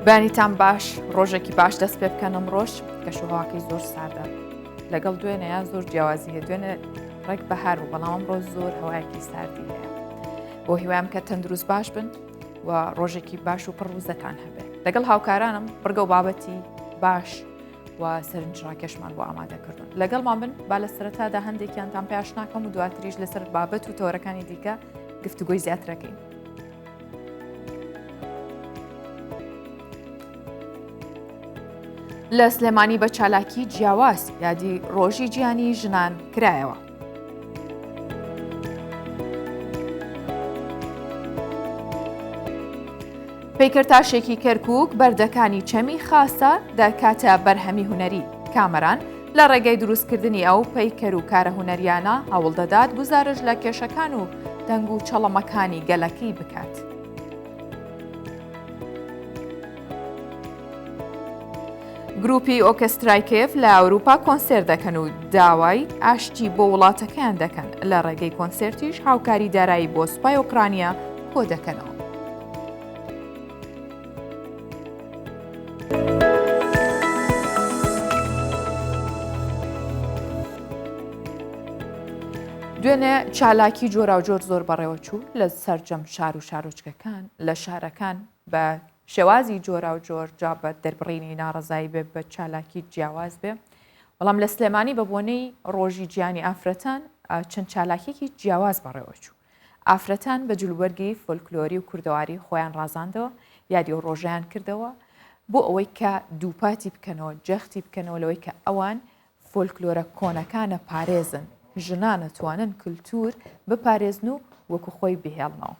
بانیتان باش ڕۆژێکی باش دەست پێ بکەن ئەمڕۆژ کەشوهەواکەی زۆر ساردە لەگەڵ دوێنەیە زۆر جیاوازیە دوێنە ڕێک بەهار و بەڵام ئەمڕۆ زۆر هەوایەکی ساردی هەیە بۆ هیوایم کە تەندروست باش بن و ڕۆژێکی باش و پڕوزەتان هەبێت لەگەڵ هاوکارانم بڕگە و بابەتی باش و سەرنجڕاکێشمان بۆ ئامادەکردن لەگەڵمان بن با لە سەرەتادا هەندێکیانتان پێش ناکەم و دواتریش لەسەر بابەت و تۆرەکانی دیکە گفتوگۆی زیاترەکەین. لە سلێمانی بە چالاکی جیاواز یادی ڕۆژی گیانی ژنان کرایەوە. پێکردتاشێکی کەرکووک بەردەکانی چەمی خاسە دەکاتە بەرهەمی هونەری کامەران لە ڕێگەی دروستکردنی ئەو پەیکەر و کارە هونەریانە هەوڵ دەدات گزارش لە کێشەکان و دەنگ و چەڵەمەکانی گەلەکەی بکات. گروپی ئۆکسترای کێف لە ئەوروپا کۆنسێر دەکەن و داوای ئاشتی بۆ وڵاتەکەیان دەکەن لە ڕێگەی کۆنسێرتیش هاوکاری دارایی بۆ سوپای ئۆکرانیا کۆ دەکەنەوە. دوێنێ چالاکی جۆرا و جۆر زۆر بەڕێوە چوو لە سەرجەم شار و شارۆچکەکان لە شارەکان بە شێوازی جۆرا و جۆر جا بە دەربڕینی ناڕزایی بێ بە چالاکی جیاواز بێ بەڵام لە سلێمانی بە بۆنەی ڕۆژی گیانی ئافرەتان چەند چالاکێکی جیاواز بەڕێوە چوو. ئافرەتان بە جلوبەرگی فۆلکلۆری و کوردەواری خۆیان ڕازاندەوە یادی و ڕۆژیان کردەوە بۆ ئەوەی کە دووپاتی بکەنەوە جەختی بکەنەوە لەوەی کە ئەوان فۆلکلۆرە کۆنەکانە پارێزن ژنان ئەتوانن کللتور بپارێزن و وەکو خۆی بهێڵنەوە.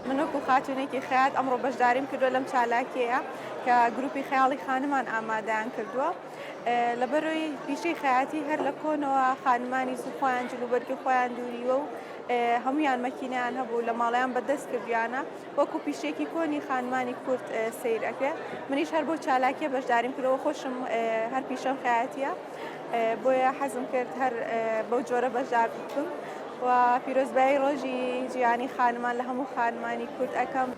من وەکو خاتونێکی خەیات ئەمڕۆ بەشداریم کردووە لەم چالاکیەیە کە گروپی خەیاڵی خانمان ئامادەیان کردووە لەبەرەوەی پیشەی خەیاتی هەر لە کۆنەوە خانمانی زوو خۆیان جلوبەرگی خۆیان دووریوە و هەمویان مەکینیان هەبوو لە ماڵیان بەدەست کردویانە وەکو پیشێکی کۆنی خانمانی کورد سەیر ئەکرێ منیش هەر بۆ چالاکیە بەشداریم کردەوە خۆشم هەر پیشەم خەیاتیە بۆیە حەزم کرد هەر بەو جۆرە بەشدار بکەم و پیرۆزبایی ڕۆژی گیانی خانمان لە هەموو خانمانی کورد ئەەکەم.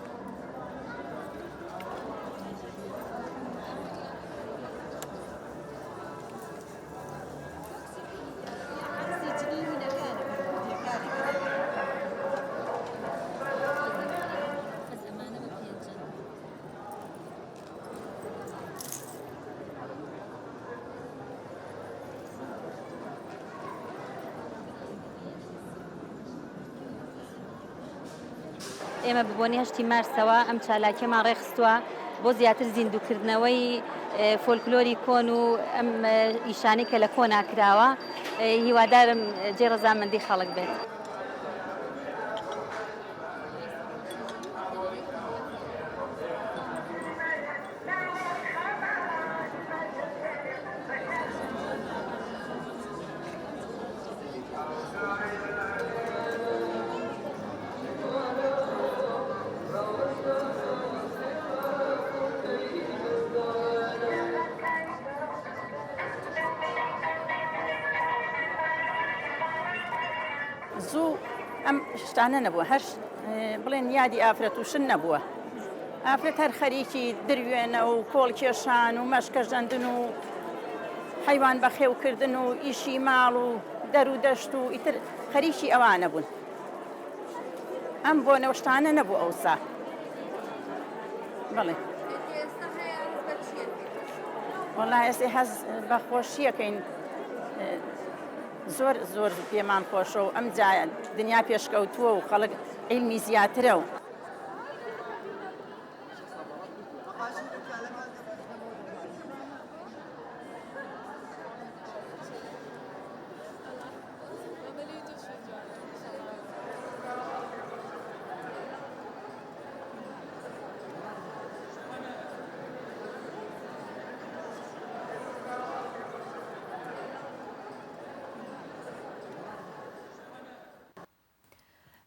ئێمە ببوونی هەشتی مارسەوە ئەم چالاکیەمان ڕێخستووە بۆ زیاتر زیندووکردنەوەی فۆلکلۆری کۆن و ئەم ئیشانەی کە لە کۆنا کراوە هیوادارم جێ ڕەزامەندی خەڵک بێت. زوو ئەم شتانە نەبووە هەر بڵێن یادی ئافرەت و شن نەبووە ئافرەت هەر خەریکی دروێنە و کۆڵ کێشان و مەشکەژەندن و حیوان بەخێوکردن و ئیشی ماڵ و دەر و دەشت و ئیتر خەریکی ئەوانە بوون. ئەم بۆ نەوشتانە نەبوو ئەوسا بەڵێ وەڵای ئێستا هەز بە خۆشیەکەین زۆر زۆر پێمان خۆشە و ئەم دنیا پێشکەوتووە و خەڵک عیلمی زیاترە و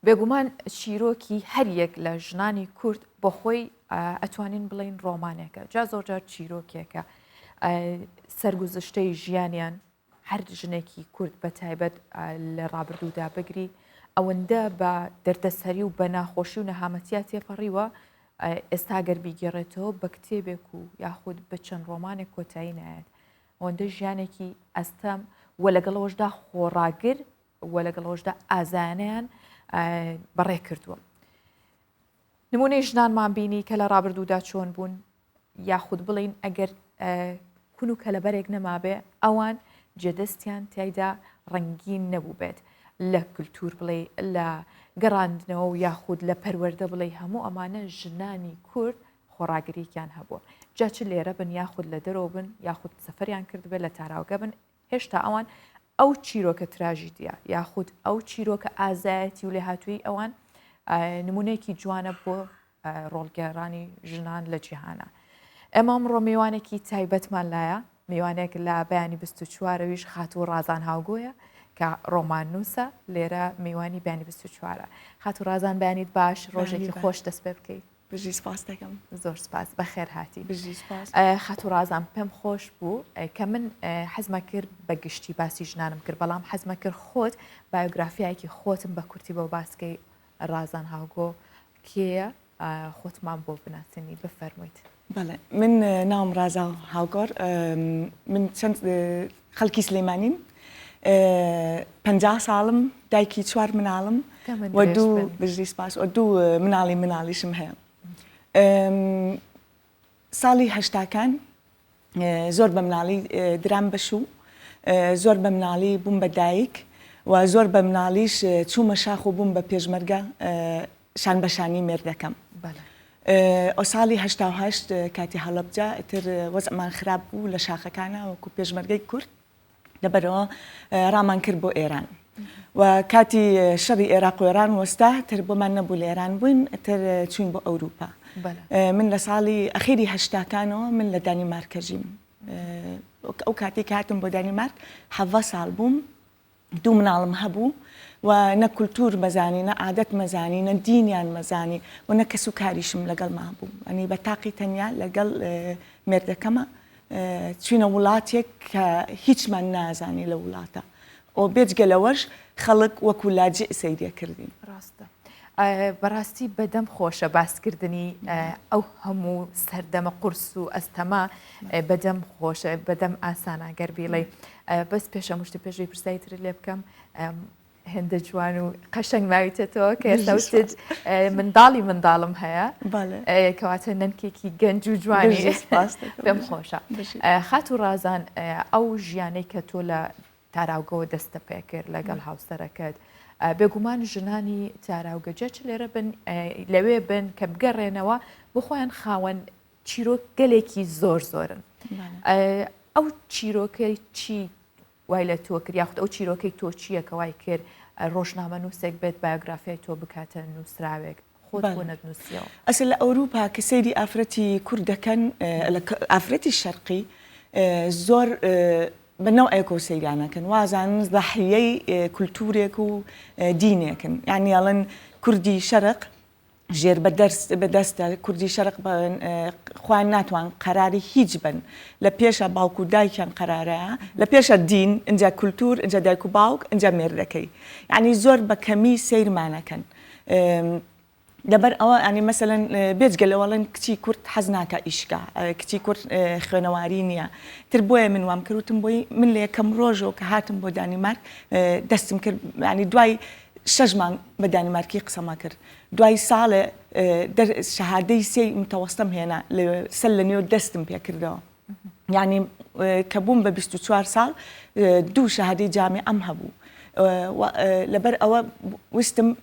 بێگومان چیرۆکی هەر یەک لە ژنانی کورد بۆ خۆی ئەتوانین بڵین ڕۆمانێکە جا زۆرجار چیرۆکێکە سەرگوزشتەی ژیانیان هەر ژنێکی کورد بە تایبەت لە ڕابردوودا بگری ئەوەندە بە دەردەسەری و بە ناخۆشی و نەهامەتیا تێپەڕیوە ئێستا گەر بیگەڕێتەوە بە کتێبێک و یاخود بە چەند ڕۆمانێک کۆتایی نایەت ئەوەندە ژیانێکی ئەستەم وە لەگەڵەوەشدا خۆڕاگر وە لەگەڵەوەشدا ئازانیان بەڕێ کردووە. نمونەی ژنانمان بینی کە لە ڕابردوودا چۆن بوون یاخود بڵین ئەگەر کون و کەلەبەرێک نەمابێ ئەوان جێدەستیان تایدا ڕەنگین نەبوو بێت لە کللتور بڵێ لە گەڕاندنەوە و یاخود لە پەروەردە بڵێ هەموو ئەمانە ژنانی کورد خۆڕاگریکیان هەبووە جا چ لێرە بن یاخود لە دەرەوە بن یاخود سەفەریان کرد بێت لە تاراوگە بن هێشتا ئەوان ئەو چیرۆکە تراژیدیە یاخود ئەو چیرۆکە ئازایەتی و لێ هاتووی ئەوان نمونەیەکی جوانە بۆ ڕۆڵگەڕانی ژنان لە جیهانە. ئێمە ئەمڕۆ میوانێکی تایبەتمان لایە میوانێک لە بەیانی 24ویش خاتوو ڕازان هاوگۆیە کە ڕۆماننووسە لێرە میوانی بەیانی 24 خاتوو ڕازان بەیانیت باش ڕۆژێکی خۆش دەست پێ بکەیت. بژی سپاس دەکەم. زۆر سپاس بەخێر هاتی. بژی سپاس. خاتوو ڕازان پێم خۆش بوو کە من حەزمە کرد بە گشتی باسی ژنانم کرد بەڵام حەزمە کرد خۆت بایۆگرافیایەکی خۆتم بە کورتی بۆ باسکەی ڕازان هاوگۆ کێیە خۆتمان بۆ بناسینی بفەرموویت. بەڵێ من ناوم ڕازا هاوگۆر من چەند خەڵکی سلێمانیم 50 ساڵم دایکی 4 مناڵم و دوو بژی سپاس و دوو مناڵیشم هەیە. ساڵی هەشتاکان زۆر بە مناڵی درام بەشوو زۆر بە مناڵی بووم بە دایک و زۆر بە مناڵیش چوومە شاخ و بووم بە پێشمەرگە شان بەشانی مێردەکەم. ئەو ساڵی هەشتا کاتی هەڵەبجا ئیتر وەزعمان خراپ بوو لە شاخەکانە وەکو پێشمەرگەی کورد لەبەرەوە ڕامان کرد بۆ ئێران و کاتی شەڕی عێراق و ئێران وەستا تر بۆمان نەبوو لە ئێران بووین تر چوین بۆ ئەوروپا. من لە ساڵی ئەخیری هەشتاکانەوە من لە دانیمارکە ژیم ئەو کاتی کە هاتم بۆ دانیمارک 7 ساڵ بووم دوو مناڵم هەبوو و نە کولتور مەزانی نە عادەت مەزانی نە دینیان مەزانی و نە کەس و کاریشم لەگەڵ مابوو ئەنی بە تاقی تەنیا لەگەڵ مێردەکەمە چوینە وڵاتێک کە هیچمان نازانی لە وڵاتە ئەو بێجگە لەوەش خەڵک وەکو لاجئ سەیرە کردین. ڕاستە بەڕاستی بەدەم خۆشە باسکردنی ئەو هەموو سەردەمە قورس و ئەستەما بەدەم خۆشە بەدەم ئاسانە گەر بیڵێ بەس پێشە مشتی پێشوی پرسایتر لێ بکەم هێندە جوان و قەشەنگ ماویتێتەوە کە ئێستا منداڵم هەیە کەواتە نەنکێکی گەنج و جوانی پێم خۆشە. خاتوو ڕازان ئەو ژیانەی کە تۆ لە تاراوگەوە دەستە پێ کرد لەگەڵ هاوسەرەکەت بێگومان ژنانی تاراوگەجە چ لێرە بن لەوێ بن کە بگەڕێنەوە بۆ خۆیان خاوەن چیرۆک گەلێکی زۆرن ئەو چیرۆکەی چی وای لە تۆ کرد یاخود ئەو چیرۆکەی تۆ چییە کە وای کرد ڕۆژنامە نووسێک بێت بایۆگرافیای تۆ بکاتە نووسراوێک خۆت بۆ نەتنووسیەوە. ئەسل لە ئەوروپا کە سەیری ئافرەتی کوردەکەن ئافرەتی شەرقی زۆر بەنەو ئەیکۆ سەیرانەکەن وازان زەحیەی کولتورێک و دینێکن یعنی ئەڵەن کوردی شەرق ژێر بەدەستە کوردی شەرق خوان ناتوان قەراری هیچ بن لە پێشە باوکو و دایکیان قەرارەیە لە پێشە دین اینجا کولتور اینجا دایک و باوک اینجا مێردەکەی یعنی زۆر بە کەمی سەیرمانەکەن. لەبەر ئەوە ئەنی مەسەلەن بێجگە لەوەڵەن کچی کورد حەز ناکە ئیشکا کچی کورد خوێنەواری نییە تر بۆیە من وام کردوتم بۆی من لە یەکەم ڕۆژەوە کە هاتم بۆ دانیمارک دەستم کرد ینی دوای 6 مانگ بە دانیمارکی قسەما کرد دوای ساڵێ شەهادەی سێی متەوەستەم هێنا سەر لە نێو دەستم پێ کردەوە یعنی کە بووم بە 24 ساڵ 2 شەهادەی جامیعەم هەبوو لەبەر ئەوە وستم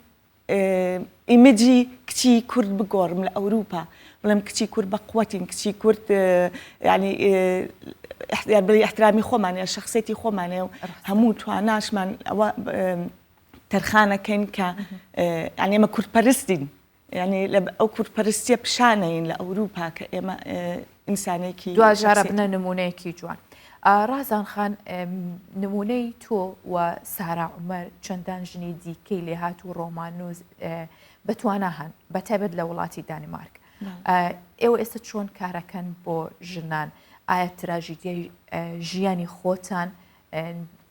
ئیمەجی کچی کورد بگۆڕم لە ئەوروپا بڵێم کچی کورد بە قووەتین کچی کورد ینی بڵێ احترامی خۆمانێ شخصێتی خۆمانێ و هەموو تواناشمان ئەوە تەرخانەکەین کە ینی ئێمە کوردپەرستین ینی ئەو کوردپەرستیە پیشانەین لە ئەوروپا کە ئێمە ئینسانێکی دوجارە بنە نمونەیەکی جوان. ڕازان خان نمونەی تۆ و سارا عومەر چەندان ژنی دیکەی لێ هات و ڕۆمانوز بەتوانە هەن بەتایبەت لە وڵاتی دانیمارک. ئێوە ئێستا چۆن کارەکەن بۆ ژنان؟ ئایا تراژیدیای ژیانی خۆتان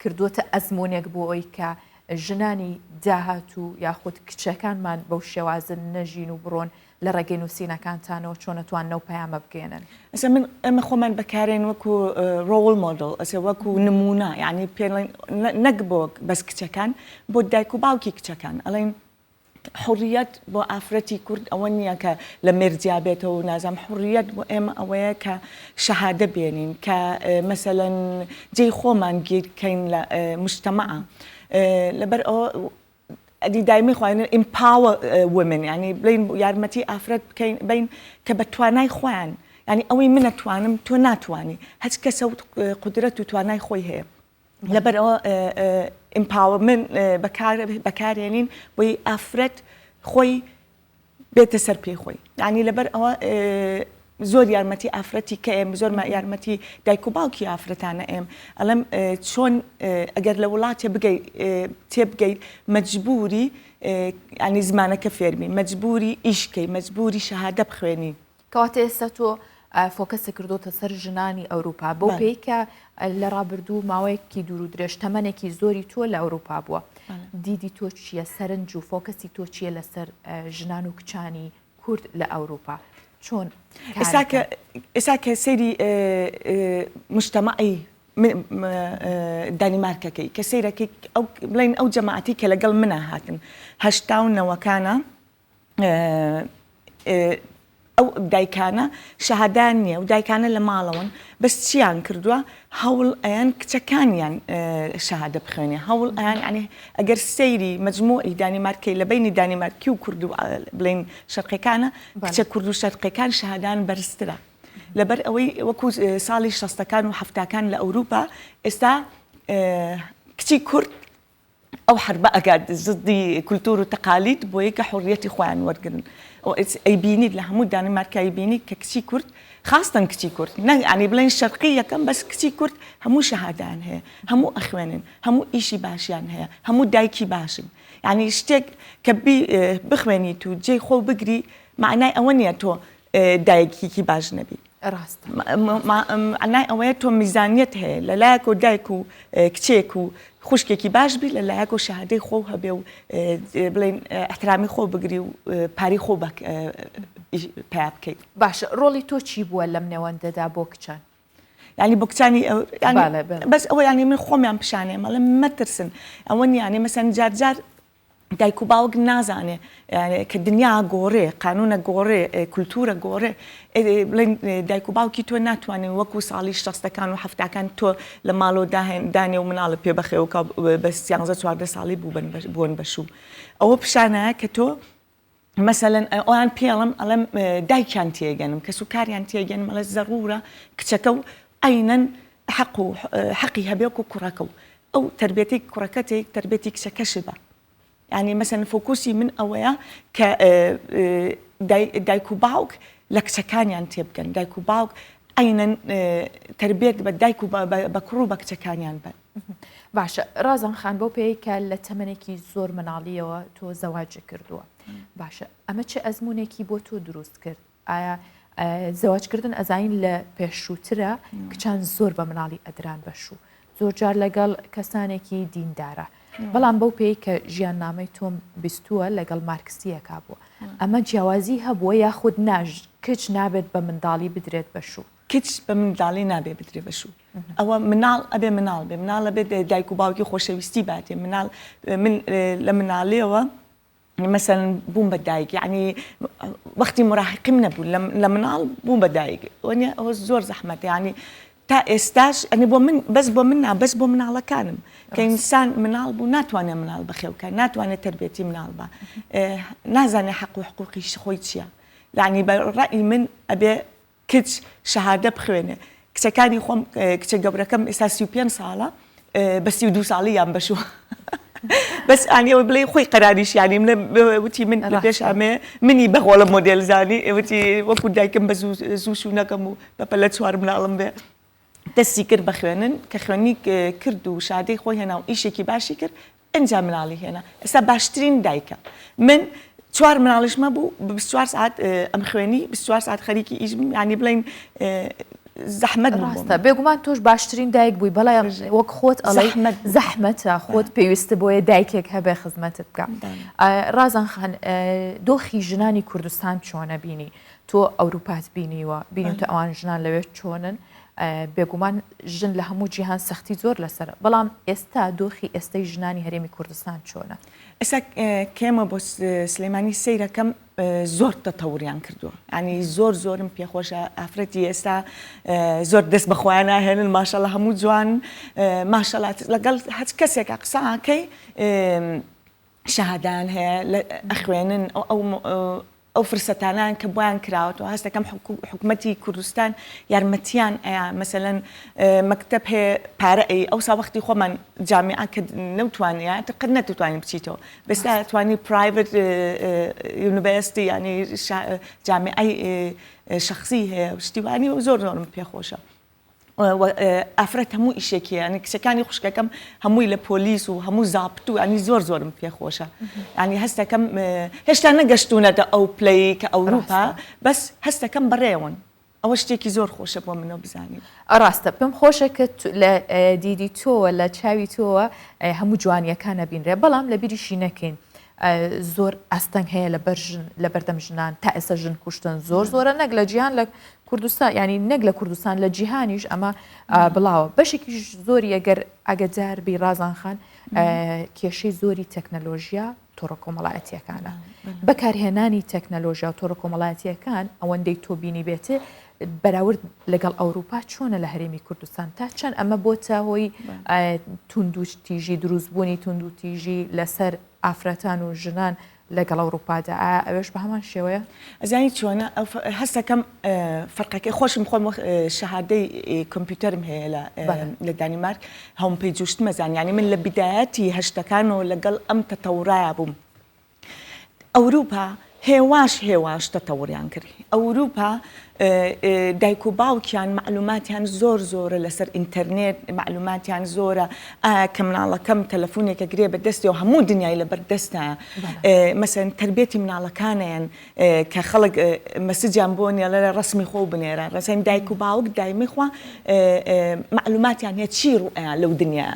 کردوتە ئەزمونێک بۆ ئەوی کە ژنانی داهات و یاخود کچەکانمان بەو شێوازن نەژین و بڕۆن لە ڕێگەی نووسینەکانتانەوە چۆنەتوانەوە پەیامە بگێنن؟ ئێمە خۆمان بەکارێن وەکو ڕۆڵ مۆدڵ ئەسێ وەکو نمونە یعنی پێڵێن نەک بۆ بەس کچەکان بۆ دایک و باوکی کچەکان ئەڵێن حڕیەت بۆ ئافرەتی کورد ئەوە نییە کە لە مێرجیا بێتەوە و نازام حڕیەت بۆ ئێمە ئەوەیە کە شەهادە بێنین کە مەسەلەن جێی خۆمان گیرکەین لە مجتەمەعە لەبەر ئەوە ئەدی دایمی خۆیان ئیمپاوە ومن ینی بڵین یارمەتی ئافرەت بکەین بین کە بە توانای خۆیان ینی ئەوەی من نەتوانم تۆ ناتوانی هەچ کەسە قودرەت و توانای خۆی هەیە لەبەر ئەوە ئیمپاوەمنت بەکارێنین بۆی ئافرەت خۆی بێتە سەر پێی خۆی ینی لەبەر ئەوە زۆر یارمەتی ئافرەتی کە ئێم زۆر یارمەتی دایک و باوکی ئافرەتانە ئێم ئەڵەم چۆن ئەگەر لە وڵاتێ تێبگەیت مەجبوری ینی زمانەکە فێرمی مەجبوری ئیشکەی مەجبوری شەهادە بخوێنی کەواتە ئێستا تۆ فۆکەسە کردوتە سەر ژنانی ئەوروپا بۆ پێی کە لە ڕابردوو ماوەیەکی دوور و درێژ تەمەنێکی زۆری تۆ لە ئەوروپا بووە دیدی تۆ چییە سەرنج و فۆکەسی تۆ چییە لەسەر ژنان و کچانی کورد لە ئەوروپا چۆن ئێستا کە سەیری مجتەمەعی دانیمارکەکەی کە سەیرەکەی بڵێن ئەو جەماعەتی کە لەگەڵ منە هاتن هەشتا و نەوەکانە ئەو دایکانە شەهادان نییە و دایکانە لە ماڵەوەن بەس چیان کردووە هەوڵ ئەیان کچەکانیان شەهادە بخوێنێ هەوڵ ئەیان عنی ئەگەر سەیری مەجموعی دانیمارکەی لە بینی دانیمارکی و کورد و بڵین شەرقیەکانە کچە کورد و شەرقیەکان شەهادان بەرزترە لەبەر ئەوەی وەکو ساڵی 60ەکان و 70ەکان لە ئەوروپا ئێستا کچی کورد ئەو حربە ئەگات زدی کولتور و تەقالید بۆ یەکە حڕیەتی خۆیان وەرگرن ئەیبینیت لە هەموو دانیمارکایی بینی کە کچی کورد خاستن کچی کورد ینی بڵێن شەرقی یەکەم بەس کچی کورد هەموو شەهادان هەیە هەموو ئەخوێنن هەموو ئیشی باشیان هەیە هەموو دایکی باشن ینی شتێک کە بخوێنیت و جێی خۆ بگری معنای ئەوە نییە تۆ دایکێکی باش نەبی ڕاست معنای ئەوەیە تۆ میزانیت هەیە لەلایەک و دایک و کچێک و خوشکێکی باش بی لەلایەک و شەهادەی خۆ هەبێ و بڵێن احترامی خۆ بگری و پاری خۆ پیا بکەیت باشە ڕۆڵی تۆ چی بووە لەم نێوەندەدا بۆ کچان ینی بۆ کچانی بەس ئەوە ینی من خۆمیان پیشانێ مەڵێ مەترسن ئەوە ینی مەسەن جار دایک و باوک نازانێ کە دنیا گۆڕێ قانونە گۆڕێ کولتورە گۆڕێ بڵێن دایک و باوکی تۆ ناتوانێت وەکو ساڵی 60ەکان و 70ەکان تۆ لە ماڵۆ دانێ و مناڵە پێ بەخێ و بە 13 ساڵی بوون بەشوو ئەوە پیشانەیە کە تۆ مەسەلەن ئەویان پێڵم ئەڵم دایکیان تێگەنم کە سوکاریان تێگەن مەڵە زەڕورە کچەکە و ئەینەن حەقی هەبێک و کوڕەکە و ئەو تربێتی کوڕەکەتێک تربێتی کچەکەشی بە ینی مەسەن فۆکوسی من ئەوەیە کە دایک و باوک لە کچەکانیان تێبگەن دایک و باوک ئەینەن تربێت بە دایک و بە کوڕ و بە کچەکانیان بن باشە ڕازان خان بۆ پێی کە لە تەمەنێکی زۆر مناڵیەوە تۆ زەواجە کردووە باشە ئەمە چه ئەزمونێکی بۆ تۆ دروست کرد ئایا زەواجکردن ئەزانین لە پێشووترە کچان زۆر بە مناڵی ئەدران بەشوو زۆر جار لەگەڵ کەسانێکی دیندارە بەڵام بەو پێی کە ژیان نامەی تۆم بیستووە لەگەڵ مارکسیەکا بووە ئەمە جیاوازی هەبووە یاخود کچ نابێت بە منداڵی بدرێت بەشوو کچ بە منداڵی نابێت بدرێت بەشوو ئەوە مناڵ ئەبێ مناڵ بێ مناڵە بێت دایک و باوکی خۆشەویستی باتێ مناڵ من لە مناڵیەوە مثلا بووم بە دایک یعنی وەختی مراهقیم نەبوو لە مناڵ بووم بە دایک وەنیە ئەوە زۆر زەحمەتە یعنی تا ئێستاش ئەنی بۆ من بەس بۆ من بەس بۆ مناڵەکانم کە ئینسان مناڵ بوو ناتوانێت مناڵ بەخێوکە ناتوانێت تربێتی مناڵ بە نازانێت حەق و حقوقی خۆی چییە یعنی بەڕای من ئەبێ کچ شەهادە بخوێنێ کچەکانی خۆم کچە گەورەکەم ئێستا 35 ساڵە بە 32 ساڵی یان بەشووە بەس ئانیەوە بڵێ خۆی قەراریش ینی وتی من لە پێش ئەمێ منی بەخۆڵە مۆدێل زانی وتی وەکو دایکم بە زوو شوونەکەم و بەپە لە چوار مناڵم بێ دەستی کرد بە خوێنن کە خوێنی کرد و شادەی خۆی هێنا و ئیشێکی باشی کرد ئەنجا مناڵی هێنا ئێستا باشترین دایکە من 4 مناڵش مەبوو 24 ساعت ئەم خوێنی 24 ساعت خەریکی ئیشم ینی بڵین زەحمەت ڕاستە بێگومان تۆش باشترین دایک بووی بەڵام وەک خۆت ئەڵێ زەحمەتە خۆت پێویستە بۆیە دایکێک هەبێ خزمەتت بکە ڕازان خان دۆخی ژنانی کوردستان چۆنە بینی تۆ ئەوروپات بینیوە بینیتە ئەوان ژنان لەوێ چۆنن بێگومان ژن لە هەموو جیهان سەختی زۆر لەسەر بەڵام ئێستا دۆخی ئێستای ژنانی هەرێمی کوردستان چۆنە ئێستا کێمە بۆ سلێمانی سەیرەکەم زۆر تەتەوریان کردووە ینی زۆرم پێخۆشە ئافرەتی ئێستا زۆر دەست بەخۆیان ناهێنن ماشەڵە هەموو جوان ماشەڵات لەگەڵ هەچ کەسێکە قساکەی شەهادان هەیە ئەخوێنن ئەو فرسەتانان کە بۆیان کراوەتەوە هەست دەکەم حکوومەتی کوردستان یارمەتیان ئەیە مەسەلەن مەکتەب هەیە پارە ئەوسا وەختی خۆمان جامعە کە نەوتوانە قەت نەتوانین بچیتەوە بەستا توانی پرایڤەت یونیڤەرسیتی ینی جامعەی شخصی هەیە شتیوانی و زۆرم پێخۆشە ئافرەت هەموو ئیشێکی ینی کچەکانی خوشکەکەم هەمووی لە پۆلیس و هەموو زابط و ینی زۆرم پێخۆشە ینی هەستەکەم هێشتا نەگەشتونەتە ئەو پلەی کە ئەوروپا بەس هەستەکەم بەڕێون ئەوە شتێکی زۆر خۆشە بۆ منەوە بزانین ڕاستە پێم خۆشە کە لە دیدی تۆوە لە چاوی تۆوە هەموو جوانیەکانە بینرێ بەڵام لە بیریشی نەکەین زۆر ئەستەنگ هەیە لە بەردەم ژنان تا ئێستا ژن کوشتن زۆرە نەک لە جیهان لە کوردستان ینی نەک لە کوردستان لە جیهانیش ئەمە بڵاوە بەشێکی زۆری ئەگەر ئەگەجار بی ڕازان خان کێشەی زۆری تەکنەلۆژیا تۆڕە کۆمەڵایەتیەکانە بەکارهێنانی تەکنەلۆژیا و تۆڕە کۆمەڵایەتیەکان ئەوەندەی تۆ بینی بێتێ بەراورد لەگەڵ ئەوروپا چۆنە لە هەرێمی کوردستان تا چەند ئەمە بۆتە هۆی توندوتیژی دروستبوونی توندوتیژی لەسەر ئافرەتان و ژنان لەگەڵ ئەوروپادا ئەوێش بە هەمان شێوەیە ئەزانی چۆنە هەستەکەم فەرقەکەی خۆشم خۆم شەهادەی کۆمپیوتەرم هەیە لە دانیمارک هەم پێی جوشت مەزان ینی من لە بیدایەتی هەشتەکانەوە لەگەڵ ئەم تەتەورایە بووم ئەوروپا هێواش تەتەوریان کرد ئەوروپا دایک و باوکیان معلوماتیان زۆرە لەسەر ئینتەرنێت معلوماتیان زۆرە کە مناڵەکەم تەلەفۆنێکە گرێ بە دەستی و هەموو دنیای لەبەر دەستە مەسەن تربێتی مناڵەکانیان کە خەڵک مەسجیان بۆ نیە لە ڕسمی خۆ بنێرە ڕسەن دایک و باوک دایمی خوا معلوماتیان هەیە چی ڕوئە لەو دنیا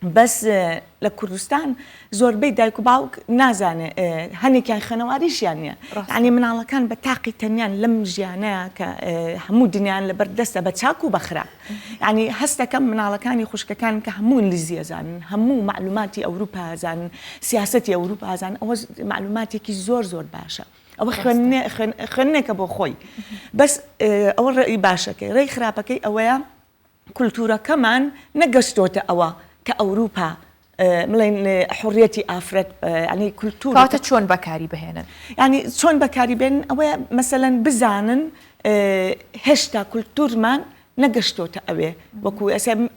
بەس لە کوردستان زۆربەی دایک و باوک نازانێ هەنێکیان خەنەواریشیان نییە ینی مناڵەکان بە تاقی تەنیان لەم ژیانەیە کە هەموو دنیایان لەبەر دەستە بە چاک و بەخرا ینی هەستەکەم مناڵەکانی خوشکەکان کە هەموو انگلیزی ئەزانن هەموو معلوماتی ئەوروپا ئەزانن سیاسەتی ئەوروپا ئەزانن ئەوە معلوماتێکی زۆر باشە ئەوە خوێندنێکە بۆ خۆی بەس ئەوە ڕێی باشەکەی ڕێی خراپەکەی ئەوەیە کولتورەکەمان نەگەشتۆتە ئەوە کە ئەوروپا بڵێن حڕیەتی ئافرەت ینی کولتور کاتە چۆن بەکاری بهێنن ینی چۆن بەکاری بێنن ئەوەیە مەسەلەن بزانن هێشتا کولتورمان نەگەشتۆتە ئەوێ وەکو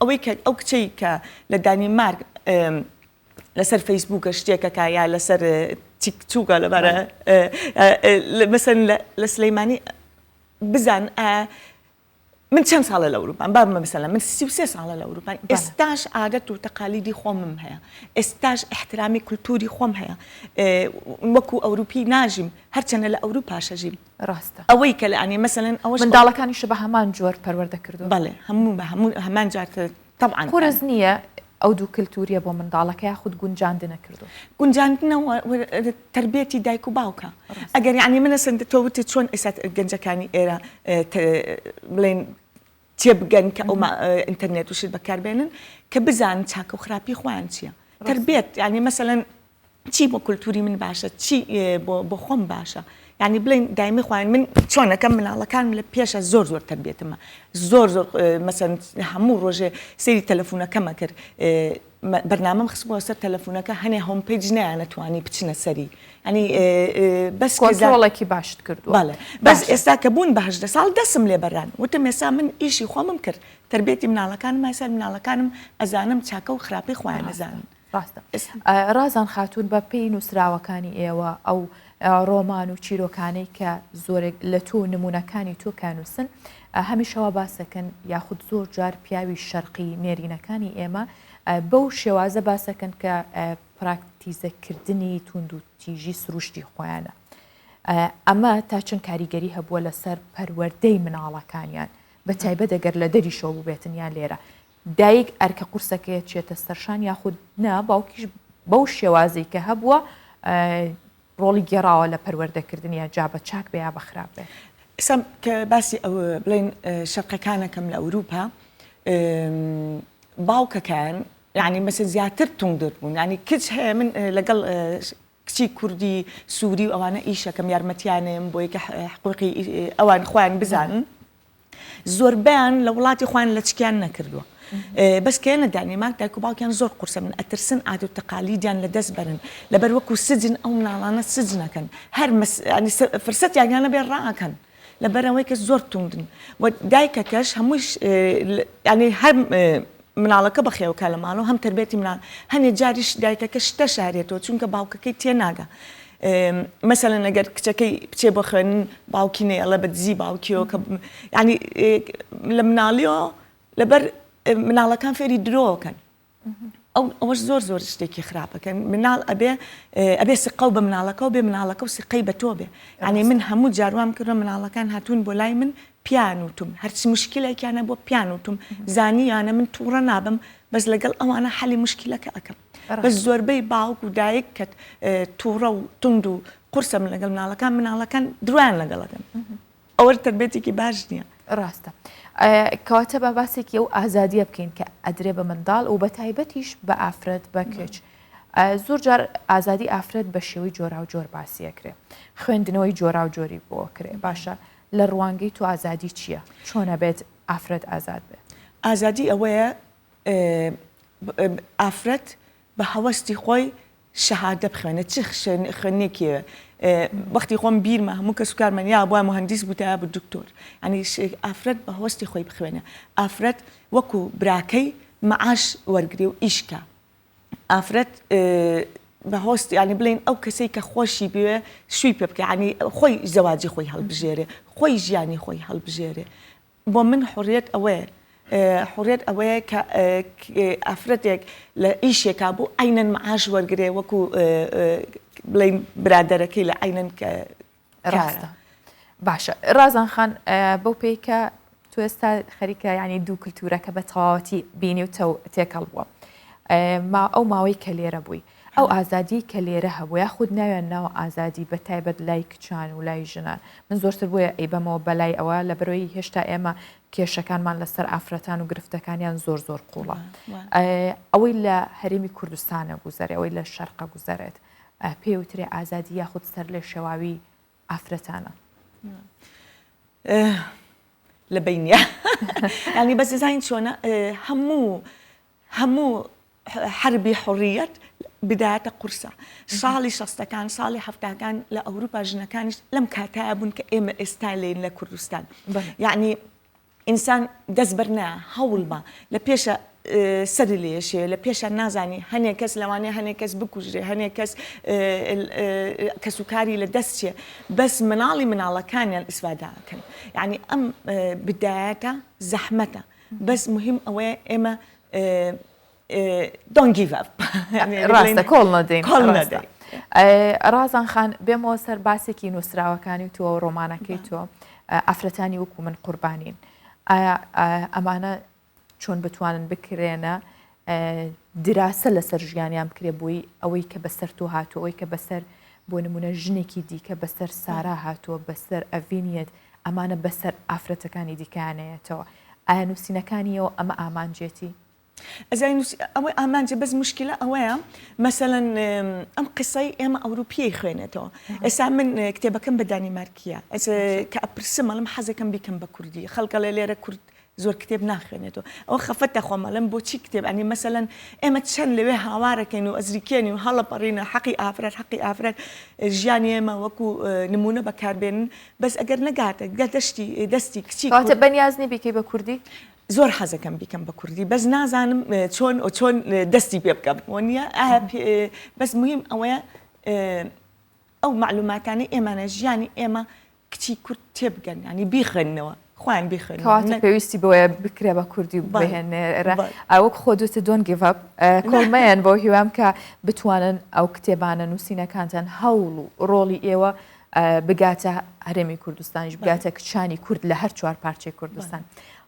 ئەوەی کە ئەو کچەی کە لە دانیمارک لەسەر فەیسبووکە شتێکەکە یا لەسەر تیکتوکە لەبارە مەسەن لە سلەیمانی بزان من چەند ساڵە لە ئەوروپان بابمە مثلا من 33 ساڵە لە ئەوروپان ئێستاش عادەت و تەقالیدی خۆمم هەیە ئێستاش احترامی کولتوری خۆم هەیە وەکو ئەوروپی ناژیم هەرچەنە لە ئەوروپاشە ژیم ڕاستە ئەوەی کە لە ئەنی مەسەلەن ئەوەش منداڵەکانیش بە هەمان جۆر پەروەردە کردو بەڵێ هەموو هەمان جار طبعا قورس نییە ئەو دوو کللتوریە بۆ منداڵەکە یاخود گونجاندنە کردو گونجاندنەوە تربێتی دایک و باوکە ئەگەر یعنی منە سند تۆوتی چۆن ئێستا گەنجەکانی ئێرە بڵێن تێبگەن کە ئەو ئینتەرنێت وشت بەکاربێنن کە بزانن چاکە و خراپی خۆیان چییە تربێت یعنی مەسەلەن چی بۆ کولتوری من باشە چی بۆ خۆم باشە یعنی بڵین دایمی خۆیان من چۆنەکەم مناڵەکانم لە پێشە زۆر تربێتمە زۆر مەسەن هەموو ڕۆژێ سەیری تەلەفۆنەکەمە کرد بەرنامەم خستبووە سەر تەلەفۆنەکە هەنێ هۆم پیج نەیانەتوانی بچنە سەری ینی بەس کۆنترۆڵێکی باشت کردووە بەس ئێستا کە بوون بە 18 ساڵ دەسم لێ بەران وتم ئێستا من ئیشی خۆمم کرد تربێتی مناڵەکانم ماسەر مناڵەکانم ئەزانم چاکە و خراپی خۆیان نەزانن ڕاستە ڕازان خاتون بە پێی نووسراوەکانی ئێوە ئەو ڕۆمان و چیرۆکانەی کە زۆرێک لە تۆ نمونونەکانی تۆ کانووسن هەمیشەوە باسەکەن یاخود زۆر جار پیاوی شەرقی نێرینەکانی ئێمە بەو شێوازە باسەکەن کە پراکتیزەکردنی توند و تیژی سروشتی خۆیانە ئەمە تا چەند کاریگەری هەبووە لەسەر پەروەردەی مناڵەکانیان بە تایبەت دەگەر لە دەریشەوە ببێتن یان لێرە دایک ئەرکە قورسەکەیە چێتە سەرشان یاخود نا باوکیش بەو شێوازەی کە هەبووە ڕۆڵی گێڕاوە لە پەروەردەکردنی یا جا بە چاک بێ یا بە خراپ بێ ئێستا کە باسی ئەو بڵین شەرقەکانەکەم لە ئەوروپا باوکەکان یعنی مەسە زیاتر تونگدر بوون ینی کچ هەیە من لەگەڵ کچی کوردی سووری و ئەوانە ئیشەکەم یارمەتیانم بۆ یکە حقوقی ئەوان خۆیان بزانن زۆربیان لە وڵاتی خۆیان لە چکیان نەکردووە بەس کێنە دانیماک دایک و باوکیان زۆر قورسە من ئەترسن عادە و تەقالیدیان لە دەست بەرن لەبەر وەکو سجن ئەو مناڵانە سجنەکەن هەر فرسەتیانیانە بێ ڕائەکەن لەبەرەوەی کە زۆر توندن و دایکەکەش هەمووش ینی هەر مناڵەکە بەخێوکە لە ماڵەوە هەم تربێتی مناڵ هەنێ جاریش دایکەکە شتە شارێتەوە چونکە باوکەکەی تێناگە مەسەلەن ئەگەر کچەکەی بچێ بۆ خوێنن باوکی نێڵە بە دزی باوکیەوە کە ینی لە مناڵیەوە لەبەر مناڵەکان فێری درۆکەن ئەوەش زۆر شتێکی خراپەکەن مناڵ ئەبێ سقە و بە مناڵەکە و بێ مناڵەکە و سقەی بە تۆ بێ ینی من هەموو جاروام کردە مناڵەکان هاتوون بۆ لای من پیانوتم هەرچی مشکلێکیانە بۆ پیانوتم زانیانە من تووڕە نابم بەس لەگەڵ ئەوانە حەلی مشکلەکە ئەەکەم بەس زۆربەی باوک و دایک کە تووڕە و تند و قورسە من لەگەڵ مناڵەکان درویان لەگەڵەکەن ئەوە تربێتێکی باش نییە ڕاستە کەواتە بە باسێکی ئەو ئازادیە بکەین کە ئەدرێ بە منداڵ و بە تایبەتیش بە ئافرەت بە کچ زۆر جار ئازادی ئافرەت بە شێوەی جۆرا و جۆر باسیەکرێ خوێندنەوەی جۆرا و جۆری بۆ کرێ باشە لە ڕوانگەی تو ئازادی چییە چۆنە بێت ئافرەت ئازاد بێت ئازادی ئەوەیە ئافرەت بە هەوەستی خۆی شەهادە بخوێنێت چ خوێنێکیە وەختی خۆم بیرمە هەموو کەس کارمان یا بووە مهندس بوو تا بە دکتۆر ینی ئافرەت بە هەوەستی خۆی بخوێنە ئافرەت وەکو براکەی مەعاش وەرگری و ئیشکە ئافرەت بە هۆست ینی بڵین ئەو کەسەی کە خۆشی بوێ شووی پێ بکە ینی خۆی زەواجی خۆی هەڵبژێرێ خۆی ژیانی خۆی هەڵبژێرێ بۆ من حڕیەت ئەوەیە حڕێت ئەوەیە کە ئافرەتێک لە ئیشێکا بوو ئاینەن مەعاش وەرگێ وەکو بڵین برادەرەکەی لە ئاینەن کە ڕاستە باشە ڕازان خان بەو پێی کە تو ئێستا خەریکە ینی دوو کللتورەکە بە تەواوەتی بینی و تێکەڵ بووە ئەو ماوەی کە لێرە بووی ئەو ئازادی کە لێرە هەبوو یاخود ناوێن ناوە ئازادی بە تایبەت لای کچان و لای ژنان من زۆرتر بووە ئەیبەمەوە بەلای ئەوە لە بەرەوەی هێشتا ئێمە کێشەکانمان لەسەر ئافرەتان و گرفتەکانیان زۆر قوڵە ئەوەی لە هەرێمی کوردستانە گوزەرێ ئەوەی لە شەرقە گوزەرێت پێوترێ ئازادی یاخود سەر لێ شێواوی ئافرەتانە لە بینە ینی بەس زین چۆنە هەموو حربی حڕیەت بدایەتە قورسە ساڵی شەستەکان ساڵی هەفتاکان لە ئەوروپا ژنەکانیش لەم کاتایە بوون کە ئێمە ئێستا لێن لە کوردستان یعنی ئینسان دەست بەرنا هەوڵمە لە پێشە سەری لێشێ لە پێشە نازانی هەنێک کەس لەوانەیە هەنێک کەس بکوژێ هەنێک کەس کەسوکاری لە دەستچێ بەس مناڵەکانیان ئیسفاداکەن یعنی ئەم بدایەتە زەحمەتە بەس مهم ئەوەیە ئێمە don't give up ڕاستە کۆڵ نەدەین ڕازان خان بێمەوە سەر باسێکی نووسراوەکانی تۆ ڕۆمانەکەی تۆ ئافرەتانی وەکو من قوربانین ئایا ئەمانە چۆن بتوانن بکرێنە دراسە لەسەر ژیانیان بکرێ بووی ئەوەی کە بەسەر تۆ هاتووە ئەوەی کە بەسەر بۆ نمونە ژنێکی دیکە بەسەر سارا هاتووە بەسەر ئەڤینیت ئەمانە بەسەر ئافرەتەکانی دیکانەیەتەوە ئایا نووسینەکانیەوە ئەمە ئامانجێتی؟ ئەوەی ئامانجە بەس مشکلە ئەوەیە مەسەەن ئەم قسەی ئێمە ئەوروپیەی خوێنێتەوە ئێستا من کتێبەکەم بە دانیمارکیە کە ئەپرسمەڵم حەزەکەم بیکەم بە کوردی خەڵکە لە لێرە کورد زۆر کتێب ناخوێنێتەوە ئەوە خەفەتە خۆمەڵم بۆچی کتێب ئەنی مەسەەن ئێمە چەند لەوێ هاوارەکەین و ئەزریکێنی و هەڵەپەڕینە حەقی ئافرەت ژیانی ئێمە وەکو نمونە بەکاربێنن بەس ئەگەر نەگاتە دەستی کچی کاتە بەنیازنی بیکەی بە کوردی؟ زۆر حەزەکەم بیکەم بە کوردی بەس نازانم چۆن دەستی پێ بکەم وە بەس مهم ئەوەیە ئەو معلوماتانی ئێمانە ژیانی ئێمە کچی کورد تێبگەن ینی بیخێنەوە خۆیان بیخێن کەواتە پێویستی بۆیە بکرێ بە کوردی بهێنێرە ئەوەک خۆ دوتە دۆن گڤپ کۆڵمەیان بۆ هیوام کە بتوانن ئەو کتێبانە نووسینەکانتان هەوڵ و ڕۆڵی ئێوە بگاتە هەرێمی کوردستانیش بگاتە کچانی کورد لە هەر چوار پارچەی کوردستان.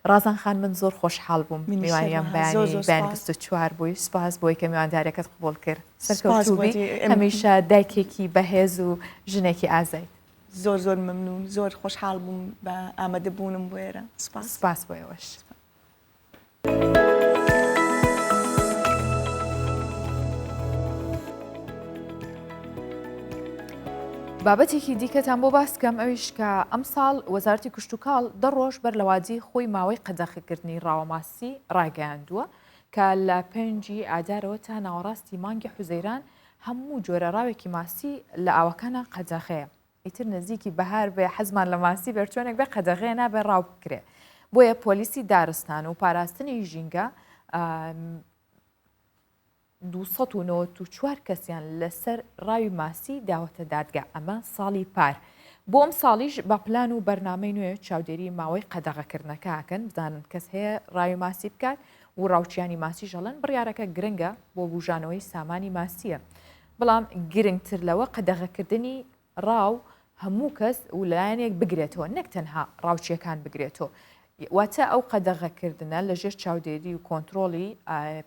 ڕازان خان من زۆر خۆشحاڵ بووم میوانیان بەیانی 24 بووی سپاس بۆی کە میواندارەکەت قبول کرد سەرکەوتوبی هەمیشە دایکێکی بەهێز و ژنێکی ئازایت. زۆر مەمنون زۆر خۆشحاڵ بووم بە ئامادەبوونم بۆ ئێرە سپاس بۆ ئێوەش. بابەتێکی دیکەتان بۆ باسکەم ئەویش کە ئەم ساڵ وەزارەتی کشتتوکاڵ 10 ڕۆژ بەر لەوادی خۆی ماوەی قەدەخەکردنی ڕاوەماسی ڕاگەیاندووە کە لە 5 ئادارەوە تا ناوەڕاستی مانگی حوزەیران هەموو جۆرە ڕاوێکی ماسی لە ئاوەکانە قەدەخەیە. ئیتر نزیکی بەهار بێ حەزمان لە ماسی بەرچۆنێک بێ قەدەغێ نابێ ڕاو بکرێ. بۆیە پۆلیسی دارستان و پاراستنی ژینگە 294 کەسیان لەسەر ڕاوی ماسی داوەتە دادگا ئەمە ساڵی پار. بۆ ئەم ساڵیش بە پلان و بەرنامەی نوێ چاودێری ماوەی قەدەغەکردنەکەکەن بزانن کەس هەیە ڕاوی ماسی بکات و ڕاوچیانی ماسی ژەڵەن بڕیارەکە گرنگە بۆ بژانەوەی سامانی ماسیە. بەڵام گرنگتر لەوە قەدەغەکردنی ڕاو هەموو کەس و لایەنێک بگرێتەوە نەک تەنها ڕاوچیەکان بگرێتەوە. واتە ئەو قەدەغەکردنە لەژێر چاودێری و کۆنتترۆلی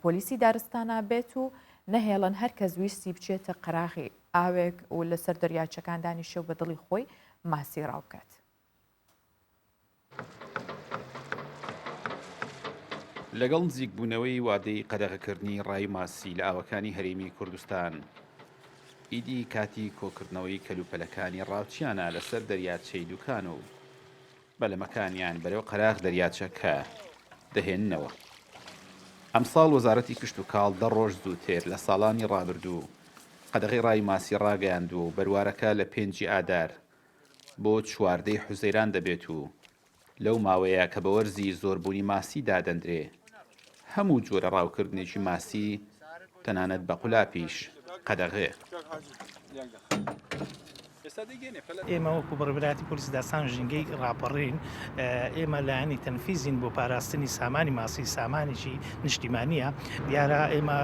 پۆلیسی دارستانە بێت و نەهێڵن هەر کەس ویستی بچێتە قەراغی ئاوێک و لەسەر دەریاچەکاندانی شێو بە دڵی خۆی ماسی ڕاوکات. لەگەڵ نزیک بوونەوەی وادەی قەدەغەکردنی ڕای ماسی لە ئاوەکانی هەرێمی کوردستان ئیدی کاتی کۆکردنەوەی کەلوپەلەکانی ڕاوچیانە لەسەر دەریاچەی دوکان و بەلەمەکانیان بەرەو قەراغ دەریاچەکە دەهێننەوە. ئەمساڵ وەزارەتی کشتتوکاڵ 10 ڕۆژ زووتر لە ساڵانی ڕابردوو قەدەغی ڕای ماسی ڕاگەیاندوو و بەروارەکە لە 5 ئادار بۆ 14 حوزەیران دەبێت و لەو ماوەیە کە بە وەرزی زۆربوونی ماسی دادەندرێ هەموو جۆرە ڕاوکردنێکی ماسی تەنانەت بە قولاپیش قەدەغێ. ئێمە وەکو بڕبراتی پۆلیسی دارستان ژینگەی ڕاپەڕین ئێمە لایەنی تەنفیزین بۆ پاراستنی سامانی ماسی سامانێکی نیشتیمانیە دیارە ئێمە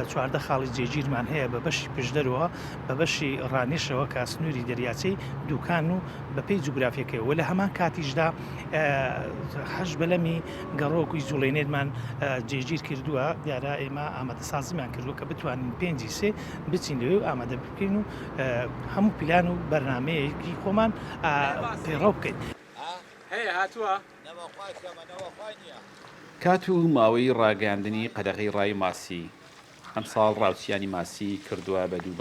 14 خاڵی جێگیرمان هەیە بە بەشی پشدەرەوە بە بەشی ڕانیشەوە کە سنووری دەریاچەی دوکان و بەپێی جوگرافیەکەی و لە هەمان کاتیشدا هەش بەلەمی گەڕۆکوی جوڵێنێتمان جێگیر کردووە دیارە ئێمە ئامادەسازیمان کردووە کە بتوانین 5 بچین لەوێ و ئامادە بکەین و هەموو پیلان و بەرنمەیەکی خۆمان پێڕاو بکەین. کات و ماوەی ڕاگەاندنی قەدەغی ڕای ماسی ئەمساڵ ڕاوچیانی ماسی کردووە بە دوو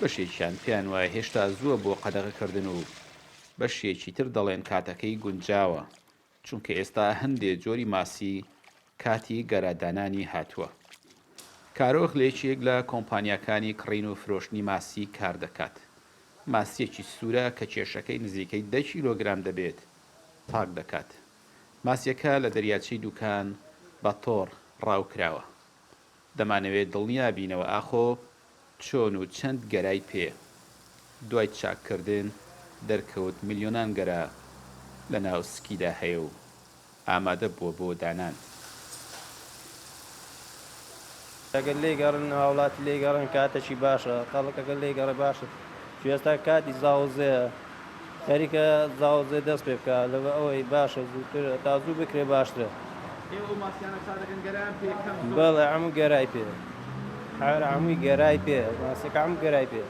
بەشێکیان پێیان وایە هێشتا زووە بۆ قەدەغەکردن و بەشێکی تر دەڵێن کاتەکەی گونجاوە چونکە ئێستا هەندێک جۆری ماسی کاتی گەرادانانی هاتووە. کارۆخ لێکێک لە کۆمپانیاکانی کڕین و فرۆشتنی ماسی کار دەکات. ماسیەکی سوورە کە کێشەکەی نزیکەی 10 کیلۆگرام دەبێت تاک دەکات. ماسیەکە لە دەریاچەی دوکان بە تۆڕ ڕاوکراوە. دەمانەوێت دڵنیا بینەوە ئاخۆ چۆن و چەند گەرای پێ. دوای چاککردن دەرکەوت میلیۆنان گەرا لە ناو سکیدا هەیە و ئامادە بووە بۆ دانان. ئەگەر لێ گەڕن هاوڵات لێ گەڕن کاتێکی باشە خەڵکەکە لێ گەڕێ باشە ئێستا کاتی زاوزەیە خەریکە زاوزێ دەست پێ بکە لەوە ئەوەی باشە زووتر تا زوو بکرێ باشترە. بەڵێ هەموو گەرای پێ هەمووی گەرای پێ ماسیەکە هەموو گەرای پێ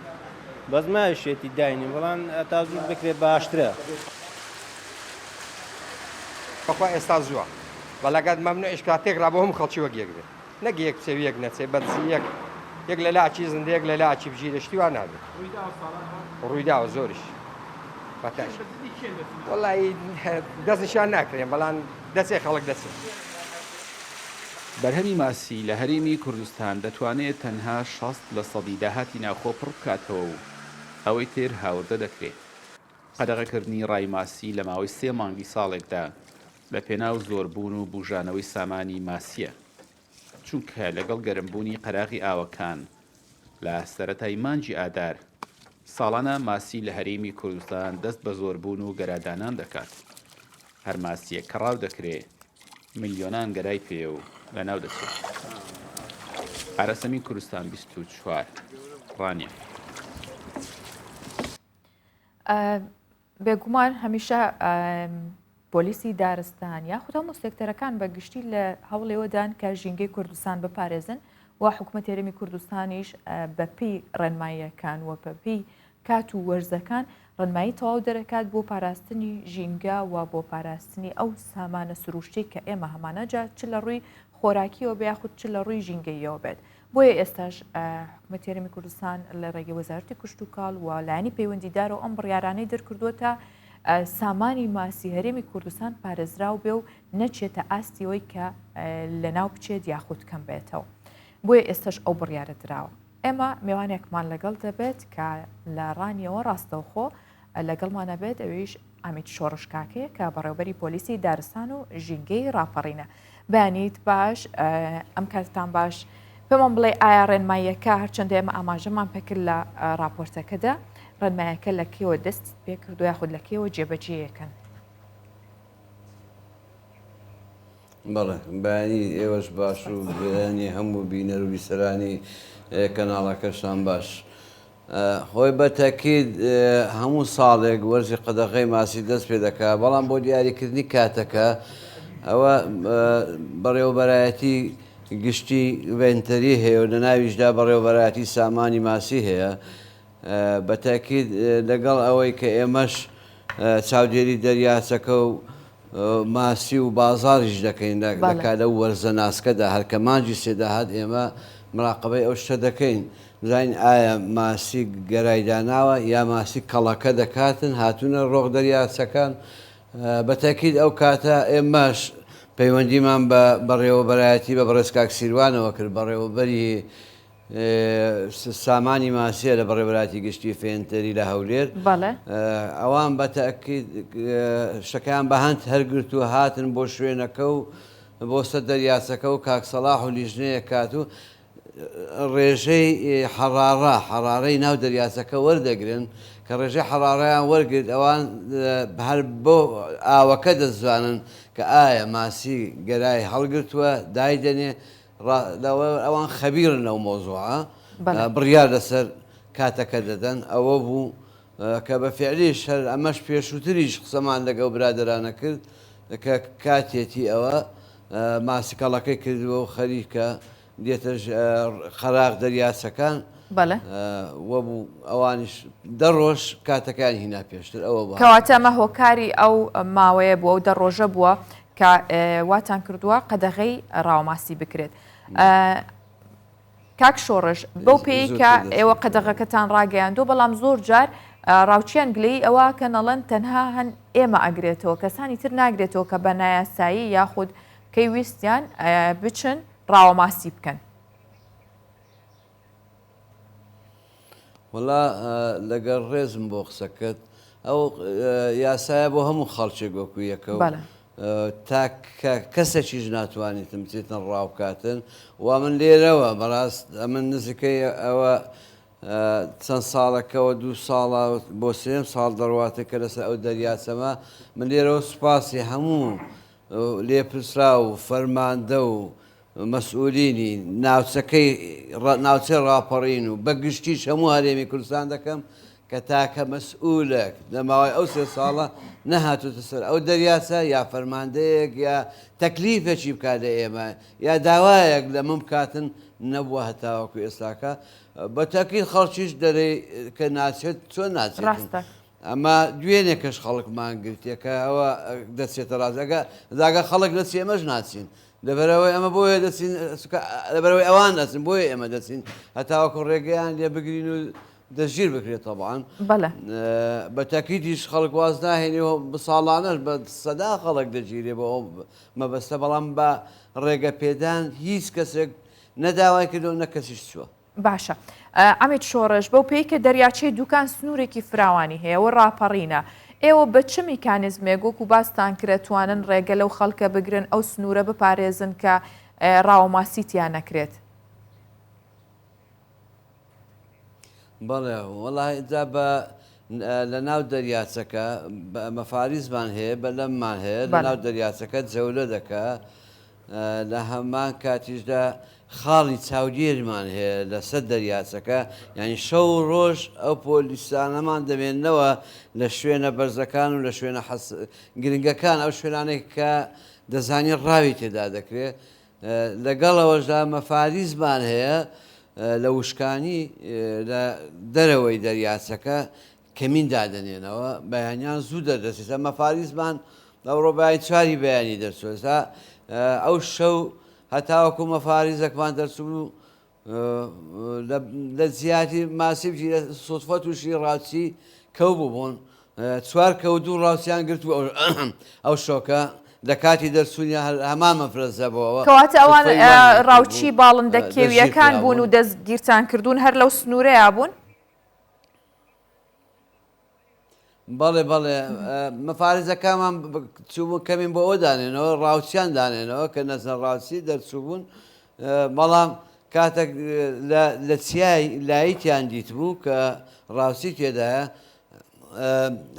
بەس ماشێتی داینی بەڵام تا زوو بکرێ باشترە. بەخوا ئێستا زووە بەڵگات مەمنوعش کاتێک ڕا بۆ هەم خەڵکی وەک یەک بێت نەک یەک بچێ یەک نەچێ بەرزی یەک لە لاچی زندەیەک لە لاچی بژی لەشتی وان نابێت ڕوویداوە زۆریش بەتاش وەڵی دەستنیشان ناکرێن بەڵام دەچێ خەڵک دەچێت بەرهەمی ماسی لە هەرێمی کوردستان دەتوانێت تەنها 60% داهاتی ناوخۆ پڕ بکاتەوە و ئەوەی تر هاوردە دەکرێت. قەدەغەکردنی ڕای ماسی لە ماوەی 3 مانگی ساڵێکدا لە پێناو زۆربوون و بژانەوەی سامانی ماسیە، چونکە لەگەڵ گەرمبوونی قەراغی ئاوەکان لە سەرەتای مانگی ئادار ساڵانە ماسی لە هەرێمی کوردستان دەست بە زۆربوون و گەرادانان دەکات. هەر ماسیە کە ڕاو دەکرێت ملیۆنان گەرای پێ و لەناو دەچێت. ئارەسەمی کوردستان 24 ڕانیە. بێگومان هەمیشە پۆلیسی دارستان یاخود هەموو سێکتەرەکان بە گشتی لە هەوڵێوەدان کە ژینگەی کوردستان بپارێزن و حکوومەت هێرمی کوردستانیش بەپی ڕێنماییەکان و بەپی کات و وەرزەکان ڕێنمایی تەواو دەرەکات بۆ پاراستنی ژینگە و بۆ پاراستنی ئەو سامانە سروشتی کە ئێمە هەمانەجا چ لە ڕووی خۆراکیەوە بە یاخود چ لە ڕووی ژینگەیەوە بێت. بۆیە ئێستاش حکوومەت هێرمی کوردستان لە ڕێگەی وەزارەتی کشت و کاڵ و لایەنی پەیوەندیدار و ئەم بڕیارانەی دەرکردووە تا سامانی ماسی هەرێمی کوردستان پارێزراو بێ و نەچێتە ئاستیەوەی کە لەناو بچێت یاخود کەم بێتەوە. بۆیە ئێستش ئەو بڕیارە دراوە. ئێمە میوانێکمان لەگەڵ دەبێت کە لە ڕانیەوە ڕاستەوخۆ لەگەڵمانە بێت ئەویش ئەمیت شۆڕشکاکەیە کە بەڕێوەبەری پۆلیسی دارستان و ژینگەی ڕاپەڕینە. بەیانیت باش ئەم کاتتان باش پێمان بڵێ ئایا ڕێنماییەکە هەرچەندە ئێمە ئاماژەمان پێکرد لە راپۆرتەکەدا ڕێنمایەکە لە کێوە دەست پێ کردو یاخود لە کێوە جێبەجێیەکەن. بەڵێ بەیانی ئێوەش باش و بەیانی هەموو بینەر و بیسەرانی کەناڵەکەشان باش. خۆی بە تەکید هەموو ساڵێک وەرزی قەدەغەی ماسی دەست پێ دەکات، بەڵام بۆ دیاریکردنی کاتەکە ئەوە بەڕێوەبەرایەتی گشتی وێنتەری هەیە و لە ناویشدا بەڕێوەبەرایەتی سامانی ماسی هەیە. بە تاکید لەگەڵ ئەوەی کە ئێمەش چاودێری دەریاچەکە و ماسی و بازاریش دەکەین دەکات لەو وەرزە ناسکەدا هەرکە مانجی سێداهات ئێمە مراقبەی ئەو شتە دەکەین بزانین ئایا ماسی گەرایداناوە یا ماسی کەڵەکە دەکاتن هاتوونە ڕۆغ دەریاچەکان. بە تاکید ئەو کاتە ئێمەش پەیوەندیمان بە بەڕێوەبەرایەتی بە بەڕێز کاک سیروانەوە کرد بەڕێوەبەری سامانی ماسیە لە بەڕێوەبەرایەتی گشتی فێنتەری لە هەولێر. ئەوان بە تاکید شەکەیان بە هەند هەرگرت و هاتن بۆ شوێنەکە و بۆ سەر دەریاچەکە و کاک سەلاح و لیژنەیە کات و ڕێژەی حەرارەی ناو دەریاچەکە وەردەگرن کە ڕێژەی حەرارەیان وەرگرت ئەوان هەر بۆ ئاوەکە دەزانن کە ئایا ماسی گەرای هەڵگرتووە دایدەنێ ئەوان خەبیرن لەو مۆزوعە بڕیار لەسەر کاتەکە دەدەن. ئەوە بوو کە بە فعلیش هەر ئەمەش پێشووتریش قسەمان لەگەڵ برادەرانە کرد کە کاتێتی ئەوە ماسی کەڵەکەی کردووە و خەریکە دێتە خەراق دەریاچەکان وە بوو ئەوانش دەڕۆژ کاتەکان هینا پێشتر ئەوە بوو کەواتە ئەمە هۆکاری ئەو ماوەیە بووە و دەڕۆژە بووە کە واتان کردووە قەدەغەی ڕاوماسی بکرێت. کاک شۆڕش بەو پێی کە ئێوە قەدەغەکەتان ڕاگەیاندوە بەڵام زۆر جار ڕاوچیان گلەی ئەوە کە نەڵەن تەنها هەن ئێمە ئەگرێتەوە کەسانی تر ناگرێتەوە کە بە نایاسایی یاخود کەی ویستیان بچن ڕاوەماسی بکەن. وەڵا لەگەڵ ڕێزم بۆ قسەکەت ئەو یاسایە بۆ هەموو خەڵکێک وەکو یەکە تا کەسێکیش ناتوانێتم بچێتن ڕاوکاتن وا من لێرەوە بەڕاست ئەمن نزیکەی ئەوە چەند ساڵەکەەوە 2 ساڵە بۆ 3 ساڵ دەڕواتە کە لەسەر ئەو دەریاچەمە من لێرەوە سوپاسی هەموو لێپرسرا و فەرماندە و مەسئولینی ناوچەی ڕاپەڕین و بەگشتیش هەموو هەرێمی کوردستان دەکەم کە تاکە مەسئولێک لە ماوەی ئەو 3 ساڵە نەهاتوتە سەر ئەو دەریاچە یا فەرماندەیەک یا تەکلیفێکی بکات لە ئێمە یا داوایەک لە من بکاتن نەبووە هەتاوەکو ئێستاکە بە تاکید خەڵکیش دەرێ کە ناچێت چۆن ناچێت ئەمە دوێنێکەش خەڵکمان گرتێکە ئەوە دەچێتە ڕازەکە داگە خەڵک دەچی ئەمەش ناچین لەبەرەوەی ئەمە بۆیە دەچین لەبەرەوەی ئەوان دەچین بۆیە ئێمە دەچین هەتاوەکو ڕێگەیان لێ بگرین و دەژیر بکرێت تەبعاان بە تاکیدیش خەڵک واز ناهێنەوە ساڵانەش بە سەدا خەڵک دەگیرێ بە ئەو مەبەستە بەڵام بە ڕێگە پێدان هیچ کەسێک نەداوای کردو نە کەسیش چووە. باشە ئەمێت شۆڕش بەو پێی کە دەریاچەی دوکان سنوورێکی فراوانی هەیە و ڕاپەڕینە ئێوە بە چ میکانیزمێک وەکو باستان کرێتوانن ڕێگە لەو خەڵکە بگرن ئەو سنوورە بپارێزن کە ڕاوەماسیتیان نەکرێت. بەڵێ وەڵا بە لە ناو دەریاچەکە مەفاریزمان هەیە بە لەممان هەیە لە ناو دەریاچەکە جەولە دەکە لە هەمان کاتیشدا خاڵی چاودێرمان هەیە لەسەر دەریاچەکە یعنی شەو ڕۆژ ئەو پۆلیسانەمان دەمێننەوە لە شوێنە بەرزەکان و لە شوێنە گرنگەکان ئەو شوێنانێک کە دەزانی ڕاوی تێدا دەکرێت لەگەڵەوەشدا مەفاریزمان هەیە لە وشکانی لە دەرەوەی دەریاچەکە کەمین دادەنێنەوە بەیانیان زوو دەردەچێتە مەفاریزمان لەو ڕۆبای چواری بەیانی دەرچۆتا ئەو شەو هەتاوەکو مەفاریزەکمان دەرچوو لە زیاتی ماسیبی سوتفە تووشی ڕاوچی کەو بوون چوار کەوتو ڕاوچیان گرتو ئەو شۆکە لە کاتی دەرچوونی هەمان مەفرەزەبەوە کەواتە ئەوان ڕاوچی باڵندە کێویەکان بوون و دەستگیرتان کردوون هەر لەو سنوورەیە بوون؟ بەڵێ بەڵێ مەفارزەکانمان چوو کەمین بۆ ئەوە دانێنەوە ڕاوچیان دانێنەوە کە نەزە ڕاوچی دەرچوو بوون بەڵام کاتێک لە چیای لاییتیان دیت بوو کە ڕاوچی تێدایە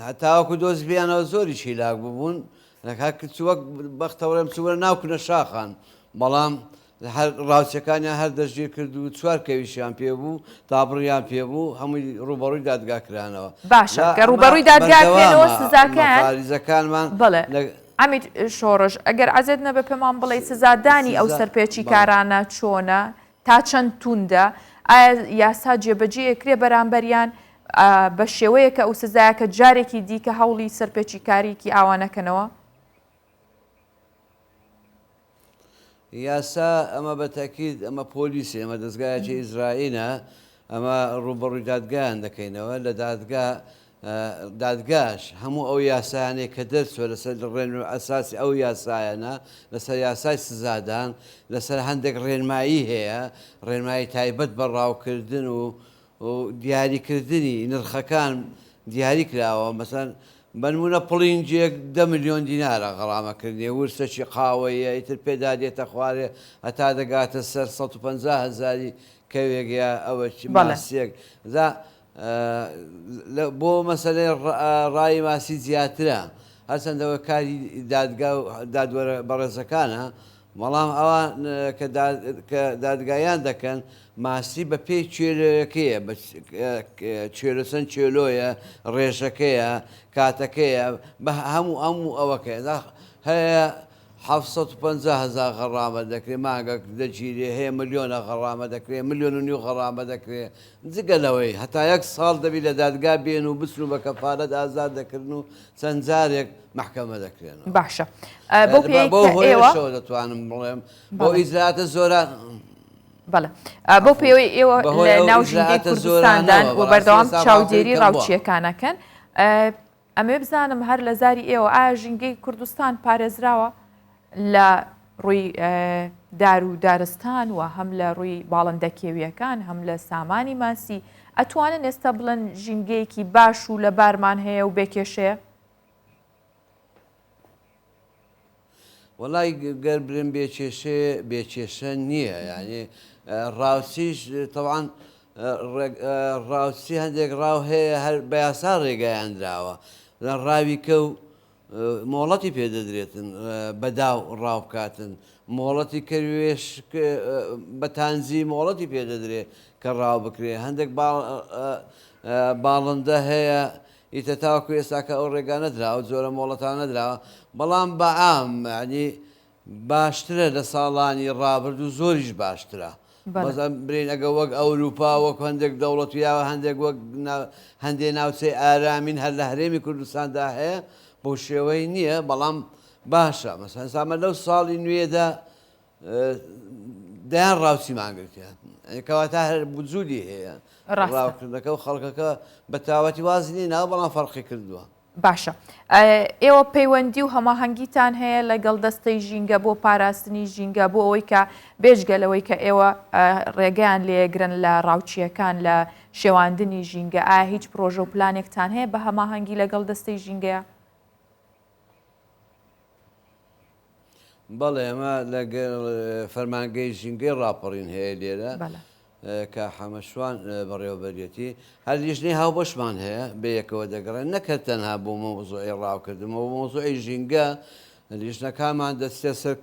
هەتاوەکو دۆست بیانەوە زۆری چیلاک ببوون وەک بەختەوەم چوە ناوکنە شاخان بەڵام ڕاوچەکانیان هەر دەژیر کرد و چوار کەویشیان پێبوو تابڕیان پێبوو هەمووی ڕوبەڕووی دادگاکرانەوە. باشە کە ڕوبەڕووی دادگاکرێنەوە سزاکان پاریزەکانمان بڵێ ئەمیت شۆڕژ ئەگەر عەزێت نەبێ پێمان بڵێ سزادانی ئەو سەرپێچی کارانە چۆنە تا چەند توندە ئایا یاسا جێبەجێ بەرامبەریان بە شێوەیە کە ئەو سزایەکە جارێکی دیکە هەوڵی سەرپێچی کارێکی ئاوانەکەنەوە؟ یاسا ئەمە بە تاکید ئەمە پۆلیسی ئەمە دەستگایەکی ئیزرائیلە ئەمە ڕوبەڕووی دادگایان دەکەینەوە لە دادگاش هەموو ئەو یاسایانێک کە دەرچوە لەسەر ڕێن ئەساسی ئەو یاسایەنە لەسەر یاسای سزادان لەسەر هەندێک ڕێنمایی هەیە ڕێنمایی تایبەت بە ڕاوکردن و دیاریکردنی نرخەکان دیاری کراوە مەسەن بنمونە پڵینجێک 10 ملیۆن دینارە غەڕامەکردنی ورسەکی قاوەیە ئیتر پێدادێتە خوارێ هەتا دەگاتە سەر 150,000 کەوێک یا ئەوە ماسیەک بۆ مەسەلەی ڕای ماسی زیاترە هەرچەندەوە کاری دادوەرە بەڕێزەکانە بەڵام ئەوان کە دادگایان دەکەن ماسی بە پێی کوێلەکەیە کوێلەسەن کوێلۆیە ڕێژەکەیە کاتەکەیە بە هەموو ئەوەکە هەیە 750,000 غەڕامە دەکرێت ماگە دەگیرێ هەیە ملیۆنە غەڕامە دەکرێت 1.5 ملیۆن غەڕامە دەکرێت جگەلەوەی هەتا 1 ساڵ دەبی لە دادگا بێن و بچن و بە کەفارەت ئازاد دەکردن و چەند جارێک محکەمە دەکرێن. باشە بۆ هۆیەوە دەتوانم بڵێم بۆ ئیزراتە زۆرە بەڵێ بۆ پێوەی ئێوە لە ناو ژینگەی کوردستاندان و بەردەوام چاودێری ڕاوچیەکانەکەن ئەمێ بزانم هەر لە زاری ئێوە ئایا ژینگەی کوردستان پارێزراوە لە ڕووی دار و دارستان و هەم لە ڕووی باڵندە کێویەکان هەم لە سامانی ماسی ئەتوانن ئێستا بڵێن ژینگەیەکی باش و لە بارمان هەیە و بێکێشەیە؟ وەڵای گەر برن بێکێشە نییە یعنی ڕاوچیش تەوان ڕاوچی هەندێک ڕاو هەیە هەر بە یاسا ڕێگەیاندراوە لە ڕاوی کەو مۆڵەتی پێدەدرێتن بەداو ڕاو بکاتن مۆڵەتی کەوێش بەتانزی مۆڵەتی پێدەدرێت کە ڕاو بکرێ هەندێک باڵندە هەیە ئیتە تاوەکو ئێستاکە ئەو ڕێگا نەدراوە زۆرە مۆڵەتان نەدراوە بەڵام بە عام ینی باشترە لە ساڵانی ڕابرد و زۆریش باشترە. بەزم برین ئەگە وەک ئەوروپا وەک هەندێک دەوڵەت یاوە هەندێک وەک هەندێک ناوچەی ئارامین هەر لە هەرێمی کوردستاندا هەیە بۆ شێوەی نییە بەڵام باشە مەسەن سامە لەو ساڵی نوێدا دایان ڕاوچیمان گرتیان کەواتە هەر بجوودی هەیە ڕاوکردنەکە و خەڵکەکە بە تاوەتی وازنی ناو بەڵام فەرقی کردووە. باشە ئێوە پەیوەندی و هەماهەنگیتان هەیە لەگەڵ دەستەی ژینگە بۆ پاراستنی ژینگە بۆ ئەوەی کە بێژگەلەوەی کە ئێوە ڕێگەیان لێگرن لە ڕاوچیەکان لە شێواندنی ژینگە ئایا هیچ پرۆژە و پلانێکتان هەیە بە هەماهەنگی لەگەڵ دەستەی ژینگەیە؟ بەڵێ ئەمە لەگەڵ فەرمانگەی ژینگەی ڕاپەڕین هەیە لێرە کە حەمەشوان بەڕێوەبەرەتی هەر لیژنەی هاوبەشمان هەیە بەیەکەوە دەگەڕێن نەکرد تەنها بۆ مۆزوعی ڕاوکردنەوە مۆزوعی ژینگە لیژنەکانمان دەستێ سەر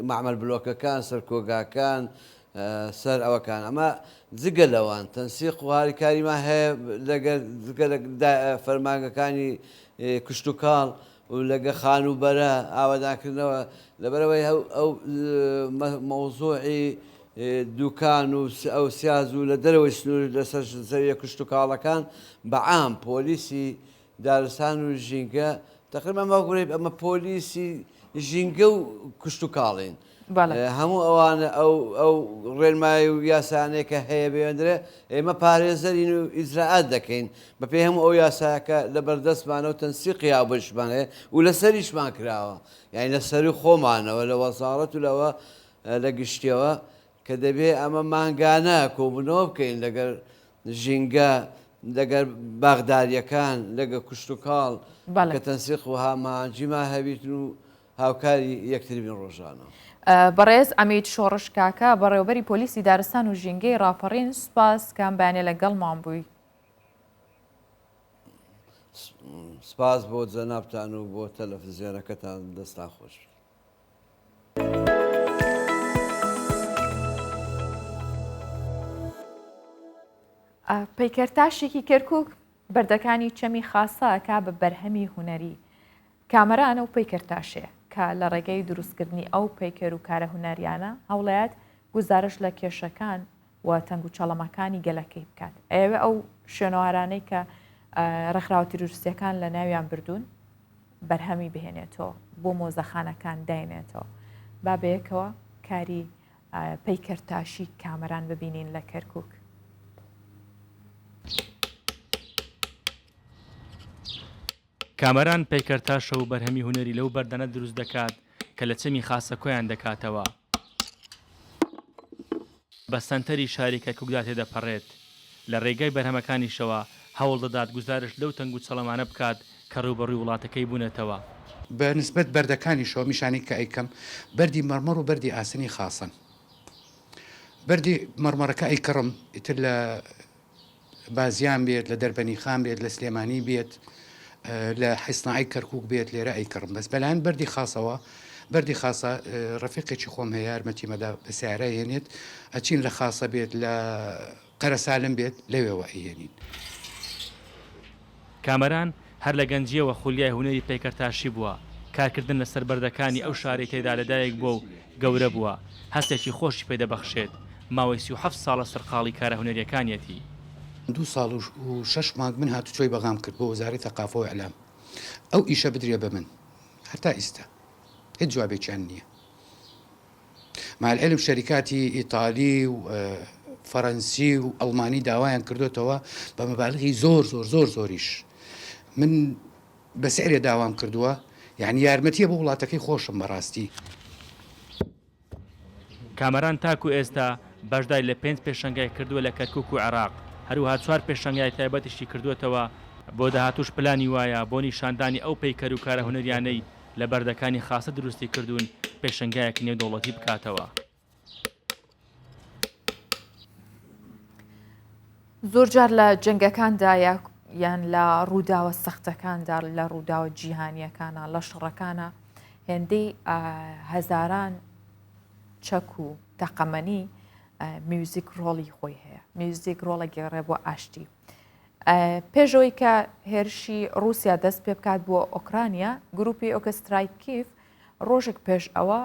مەعمەل بلۆکەکان سەر کۆگاکان سەر ئەوەکان ئەمە جگە لەوان تەنسیق و هاریکاریمان هەیە لەگەر فەرمانگەکانی کشت و کاڵ و لەگە خانوبەرە ئاوادانکردنەوە لەبەرەوەی ئەو مەوزوعی دوکان و ئەو سیاز و لە دەرەوەی سنوور لەسەر زەویە کشت و کاڵەکان بەعام پۆلیسی دارستان و ژینگە تقریبا ماگوڕێ ئەمە پۆلیسی ژینگە و کشت و کاڵین هەموو ئەوانە ئەو ڕێنمایی و یاسانەیە کە هەیە بێندرێ ئێمە پارێزەرین و ئیجراعات دەکەین بە پێی هەموو ئەو یاساکە لە بەردەستمانە و تەنسیقی هاوبەشمان هەیە و لەسەریشمان کراوە یعنی لەسەری خۆمانەوە لە وەزارەت و لەوە لە گشتیەوە کە دەبێ ئەمە ماگانە کۆبوونەوە بکەین لەگەر ژینگە لەگەر باغداریەکان لەگە کشت و کاڵ کە تەنسیق و هامانجیما هەبیت و هاوکاری یەکتربین ڕۆژانەوە. بەڕێز ئەمید شۆڕش کاکە بەڕێوەبەری پۆلیسی دارستان و ژینگەی ڕاپەڕین سوپاس کام بەیانێ لەگەڵمان بووی. سپاس بۆ جەنابتان و بۆ تەلەڤیزیۆنەکەتان دەستان خۆش. پەیکەرتاشێکی کەرکووک بەردەکانی چەمی خاسەکە بە بەرهەمی هونەری کامەرانە و پەیکەرتاشەیە کە لە ڕێگەی دروستکردنی ئەو پەیکەر و کارە هونەریانە هەوڵەیەت گزارش لە کێشەکان و تەنگ و چەڵەمەکانی گەلەکەی بکات. ئەوێ ئەو شوێنەوارانەی کە ڕێکخراوە تروریستیەکان لە ناویان بردوون بەرهەمی بهێنێتەوە بۆ مۆزەخانەکان داینێتەوە با بەیەکەوە کاری پەیکەرتاشی کامەران ببینین لە کەرکووک. کامەران پەیکەرتاشە و بەرهەمی هونەری لەو بەردەنە دروست دەکات کە لە چەمی خاسە کۆیان دەکاتەوە. بە سەنتەری شاری کەرکووکدا تێدەپەڕێت لە ڕێگای بەرهەمەکانیشەوە هەوڵ دەدات گزارش لەو تەنگ و چەڵەمانە بکات کە ڕووبەڕووی وڵاتەکەی بوونەتەوە. بە نسبەت بەردەکانیشەوە میشانی کە ئەیکەم بەردی مەرمەڕ و بەردی ئاسنی خاسن. بەردی مەرمەڕەکە ئەیکڕم ئیتر لە بازیان بێت لە دەربەنی خان بێت لە سلێمانی بێت لە حیسناعی کەرکووک بێت لێرە ئەیکڕم بەس بەلایەن بەردی خاسەوە بەردی خاسە ڕەفیقێکی خۆم هەیە یارمەتیمەدا بە سیارە هێنێت ئەچین لە خاسە بێت لە قەرەسالم بێت لەوێەوە ئەهێنین. کامەران هەر لە گەنجیەوە خولیای هونەری پەیکەرتاشی بووە کارکردن لەسەر بەردەکانی ئەو شارەی تێدا لەدایک بووە و گەورە بووە هەستێکی خۆشی پێدەبەخشێت ماوەی 37 ساڵە سەرقاڵی کارە هونەریەکانیەتی. 2 ساڵ و 6 مانگ من هاتوچۆی بەغام کرد بۆ وەزارەی تەقافە و ئەعلام ئەو ئیشە بدرێ بە من هەتا ئێستا هیچ جوابێکیان نییە. مالعلم شەریکاتی ئیتالی و فەڕەنسی و ئەڵمانی داوایان کردوتەوە بە مەبالغی زۆر زۆریش من بە سعرێ داوام کردووە یعنی یارمەتیە بۆ وڵاتەکەی خۆشم بەڕاستی. کامەران تاکو ئێستا بەشدای لە 5 پێشەنگای کردووە لە کەرکووک و عێراق هەروها 4 پێشەنگای تایبەتیشی کردوێتەوە بۆ داهاتوش پلانی وایە بۆ نیشاندانی ئەو پەیکەر و کارە هونەریانەی لە بەردەکانی خاسە دروستی کردوون پێشەنگایەک نێودەوڵەتی بکاتەوە. زۆر جار لە جەنگەکاندا یان لە ڕووداوە سەختەکاندا لە ڕووداوە جیهانیەکانە لە شەڕەکانە هێندەی هەزاران چەک و تەقەمەنی میوزیک ڕۆڵی خۆی هەیە میوزیک ڕۆڵە گێڕێ بۆ ئاشتی. پێشەوەی کە هێرشی رووسیا دەست پێ بکات بۆ ئۆکرانیا گروپی ئۆکسترای کیف ڕۆژێک پێش ئەوە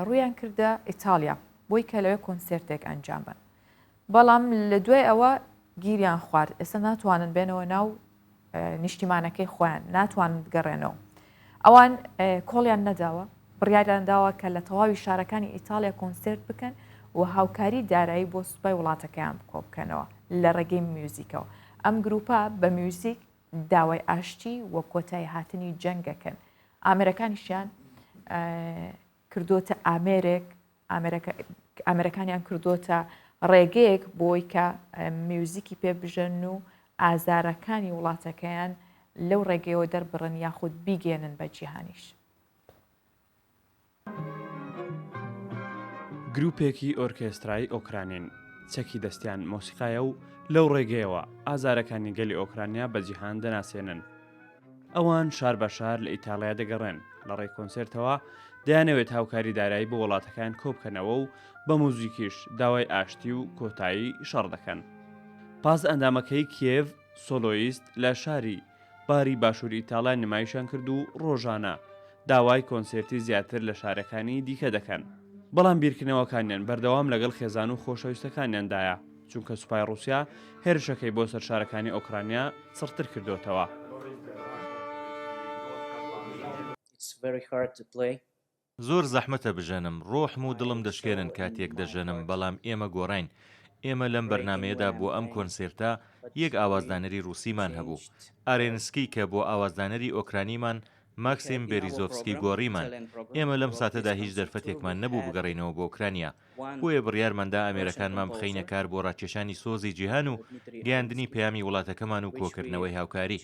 ڕویان کردە ئیتالیا بۆی کە لەوێ کۆنسێرتێک ئەنجام بن بەڵام لە دوای ئەوە گیریان خوارد ئێستا ناتوانن بێنەوە ناو نیشتیمانەکەی خۆیان ناتوانن بگەڕێنەوە ئەوان کۆڵیان نەداوە بڕیاریان داوە کە لە تەواوی شارەکانی ئیتالیا کۆنسێرت بکەن و هاوکاری دارایی بۆ سوپای وڵاتەکەیان بکۆ بکەنەوە لە ڕێگەی میوزیکەوە ئەم گروپە بە میوزیک داوای ئاشتی وە کۆتایی هاتنی جەنگەکەن ئامێرەکانیشیان کردوتە ئامێرەکانیان کردوتە ڕێگەیەک بۆی کە میوزیکی پێ بژن و ئازارەکانی وڵاتەکەیان لەو ڕێگەیەوە دەربڕن یاخود بیگێنن بە جیهانیش. گروپێکی ئۆرکێسترای ئۆکرانین چەکی دەستیان مۆسیقایە و لەو ڕێگەیەوە ئازارەکانی گەلی ئۆکرانیا بە جیهان دەناسێنن. ئەوان شار بە شار لە ئیتالیا دەگەڕێن لە ڕێی کۆنسێرتەوە دەیانەوێت هاوکاری دارایی بە وڵاتەکان کۆبکەنەوە و بە موزیکیش داوای ئاشتی و کۆتایی شەڕ دەکەن. پاس ئەندامەکەی کیێڤ سۆلۆیست لە شاری باری باشووری ئیتاڵیا نمایشان کرد و ڕۆژانە داوای کۆنسێرتی زیاتر لە شارەکانی دیکە دەکەن. بەڵام بیرکردنەوەکانیان بەردەوام لەگەڵ خێزان و خۆشەویستەکانیاندایە چونکە سوپای ڕووسیا هێرشەکەی بۆ سەر شارەکانی ئۆکرانیا سڕتر کردوتەوە. زۆر زەحمەتە بژێنم ڕۆحم و دڵم دەشکێنن کاتێک دەژێنم بەڵام ئێمە گۆڕین ئێمە لەم بەرنمەیەدا بۆ ئەم کۆنسێرتە یەک ئاوازدانەری ڕووسیمان هەبوو ئارێنسکی کە بۆ ئاوازدانەری ئۆکرانیمان ماکسیم بێریزۆفسکی گۆڕیمان ئێمە لەم ساتەدا هیچ دەرفەتێکمان نەبوو بگەڕێنەوە بۆ ئۆکرانیا بۆیە بڕیارماندا ئەمێرەکانمان بخەینە کار بۆ ڕاکێشانی سۆزی جیهان و گەیاندنی پەیامی وڵاتەکەمان و کۆکردنەوەی هاوکاری.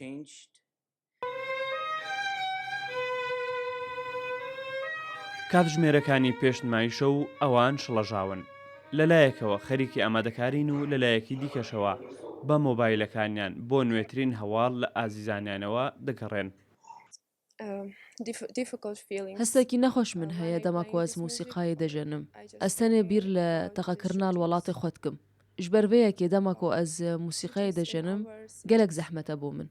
کاتژمێرەکانی پێشنمایشە و ئەوان شڵەژاون لەلایەکەوە خەریکی ئامادەکارین و لەلایەکی دیکەشەوە بە مۆبایلەکانیان بۆ نوێترین هەواڵ لە ئازیزانیانەوە دەگەڕێن. هەستێکی نەخۆش من هەیە دەماکۆز موسیقای دەژێنم ئەستەنێ بیر لە تەقەکردنا وڵاتی خۆتکم ژبەربەیەکی دەماکۆ ئەز موسیقای دەژێنم گەلێک زەحمەتە بۆ من.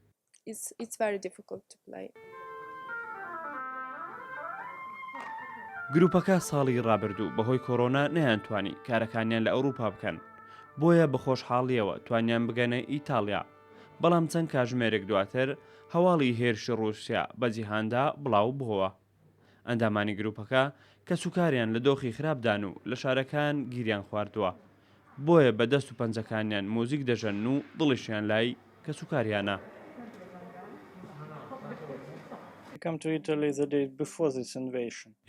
گروپەکە ساڵی ڕابردوو بەهۆی کۆرۆنا نەیانتوانی کارەکانیان لە ئەوروپا بکەن بۆیە بە خۆشحاڵیەوە توانیان بگەنە ئیتالیا بەڵام چەند کاتژمێرێک دواتر هەواڵی هێرشی ڕووسیا بە جیهاندا بڵاو بووە. ئەندامانی گروپەکە کە سوکاریان لە دۆخی خراپدان و لە شارەکان گیریان خواردووە بۆیە بە دەست و پەنجەکانیان موزیک دەژەن و دڵیشیان لای کە سوکاریانە.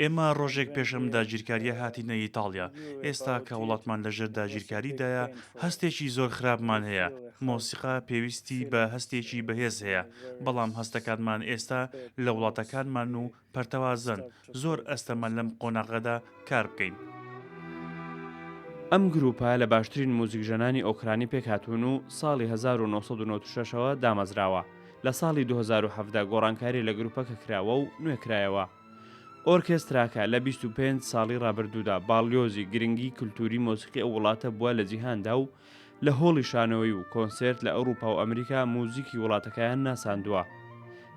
ئێمە ڕۆژێک پێشم داگیرکاریە هاتینە ئیتالیا ئێستا کە وڵاتمان لەژێر داگیرکاریدایە هەستێکی زۆر خراپمان هەیە مۆسیقا پێویستی بە هەستێکی بەهێز هەیە بەڵام هەستەکانمان ئێستا لە وڵاتەکانمان و پەرتەوازن زۆر ئەستەمە لەم قۆناغەدا کار بکەین. ئەم گروپە لە باشترین موزیکژەنانی ئۆکرانی پێکهاتوون و ساڵی 1996ەوە دامەزراوە. لە ساڵی 2017 گۆڕانکاری لە گروپەکە کراوە و نوێکرایەوە. ئۆرکێستراکە لە 25 ساڵی ڕابردوودا باڵیۆزی گرنگی کولتوری مۆسیقی ئەو وڵاتە بووە لە جیهاندا و لە هۆڵی شانەوەی و کۆنسێرت لە ئەوروپا و ئەمریکا موزیکی وڵاتەکەیان ناساندووە.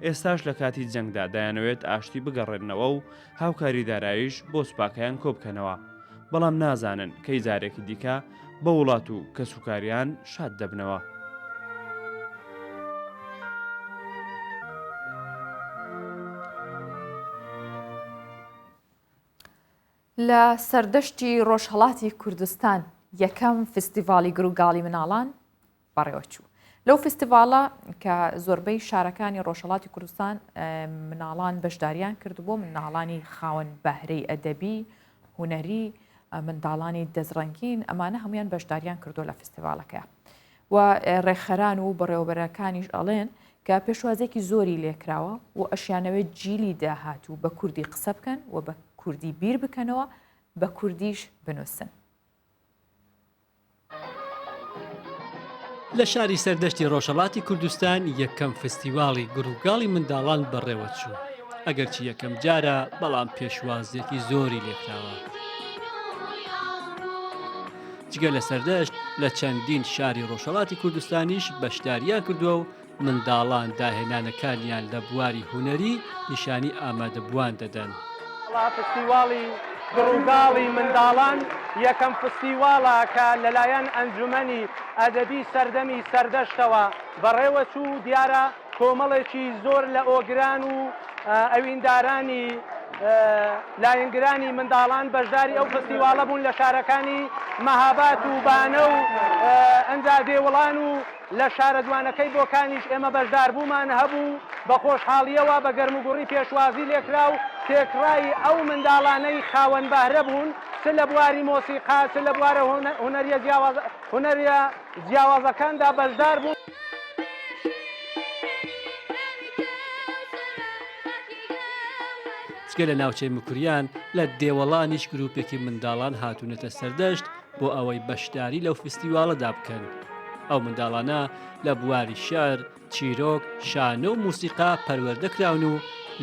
ئێستاش لە کاتی جەنگدا دەیانەوێت ئاشتی بگەڕێنەوە و هاوکاری داراییش بۆ سوپاکەیان کۆبکەنەوە بەڵام نازانن کەی جارێکی دیکە بە وڵات و کەسوکاریان شاد دەبنەوە. لە سەردەشتی ڕۆژهەڵاتی کوردستان یەکەم فستیڤالی گروگاڵی مناڵان بەڕێوەچوو. لەو فستیڤالە کە زۆربەی شارەکانی ڕۆژهەڵاتی کوردستان مناڵان بەشداریان کردبوو مناڵانی خاوەن بەهرەی ئەدەبی هونەری منداڵانی دەزڕەنگین ئەمانە هەمویان بەشداریان کردو لە فستیڤالەکە و ڕێکخەران و بەڕێوەبەرەکانیش ئەڵێن کە پێشوازێکی زۆری لێکراوە و ئەشیانەوەی جیلی داهات و بە کوردی قسە بکەن و بە کوردی بیر بکەنەوە بە کوردیش بنووسن. لە شاری سەردەشتی ڕۆژهەڵاتی کوردستان یەکەم فستیواڵی گروگاڵی منداڵان بەڕێوەچوو. ئەگەرچی یەکەم جارە بەڵام پێشوازێکی زۆری لێکراوە. جگە لە سەردەشت لە چەندین شاری ڕۆژهەڵاتی کوردستانیش بەشداریان کردووە و منداڵان داهێنانەکانیان لە بواری هونەری نیشانی ئامادەبووان دەدەن. فستیواڵی گڕووگاڵی منداڵان یەکەم فستیواڵە کە لەلایەن ئەنجومەنی ئەدەبی سەردەمی سەردەشتەوە بەڕێوەچوو دیارە کۆمەڵێکی زۆر لە ئۆگران و ئەویندارانی لایەنگرانی منداڵان بەشداری ئەو فستیواڵە بوون لە شارەکانی مەهاباد و بانە و ئەنجا دێوڵان و لە شارە جوانەکەی بۆکانیش ئێمە بەشدار بوومان هەبوو بە خۆشحاڵیەوە بە گەرموگوڕی پێشوازی لێکرا و تێکڕای ئەو منداڵانەی خاوەن بەهرە بوون چ لە بواری مۆسیقا چ لە بوارە هونەریە جیاوازەکاندا بەشدار بوون. چکە لە ناوچەی مکوریان لە دێوەڵانیش گروپێکی منداڵان هاتوونەتە سەردەشت بۆ ئەوەی بەشداری لەو فستیواڵەدا بکەن. ئەو منداڵانە لە بواری شار، چیرۆک، شانە و موسیقا پەروەردەکراون و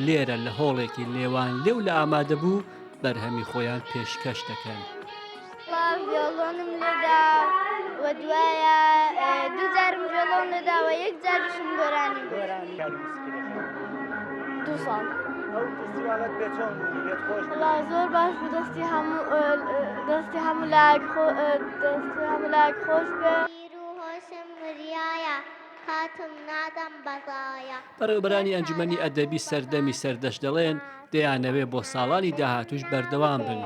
لێرە لە هۆڵێکی لێوان لێو لە ئامادەبوو بەرهەمی خۆیان پێشکەش دەکەن. ڤیۆڵۆنم لێدا وە دوایە دوو جارم ڤیۆڵۆن لەداوە یەک جاریشم گۆرانی دوو ساڵ. زۆر باش بوو دەستی هەموو لایەک خۆش بێ. بەڕێوەبەرانی ئەنجومەنی ئەدەبی سەردەمی سەردەشت دەڵێن دەیانەوێ بۆ ساڵانی داهاتوش بەردەوام بن.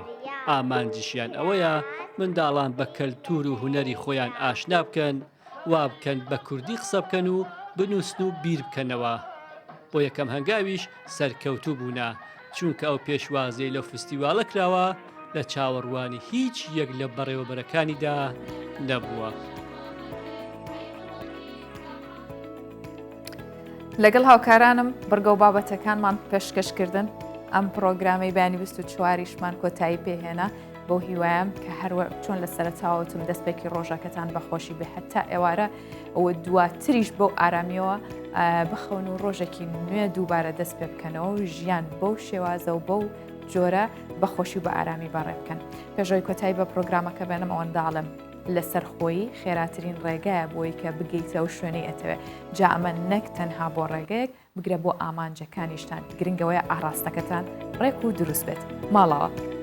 ئامانجیشیان ئەوەیە منداڵان بە کەلتور و هونەری خۆیان ئاشنا بکەن، وا بکەن بە کوردی قسە بکەن و بنووسن و بیر بکەنەوە. بۆ یەکەم هەنگاویش سەرکەوتوو بوونا چونکە ئەو پێشوازەی لەو فستیواڵە کراوە لە چاوەڕوانی هیچ یەک لە بەڕێوەبەرەکانیدا نەبووە. لەگەڵ هاوکارانم بڕگە و بابەتەکانمان پێشکەشکردن ئەم پرۆگرامی بەیانی 24شمان کۆتایی پێهێنا بۆ هیوایم کە هەروە چۆن لە سەرەتاوەتم دەستپێکی ڕۆژەکەتان بەخۆشی بێ هەتا ئێوارە ئەوە دواتریش بەو ئارامیەوە بخەون و ڕۆژێکی نوێ دووبارە دەست پێ بکەنەوە و ژیان بەو شێوازە و بەو جۆرە بەخۆشی و بە ئارامی بەڕێ بکەن. پێشەوەی کۆتایی بە پرۆگرامەکە بێنم ئەوەنداڵم لەسەر خۆی خێراترین ڕێگایە بۆی کە بگەیتەوە شوێنەی ئەتەوێت. جا ئەمە نەک تەنها بۆ ڕێگەیەک بگرە بۆ ئامانجەکانیشتان گرنگەوەی ئاراستەکەتان ڕێک و دروست بێت. ماڵەوە.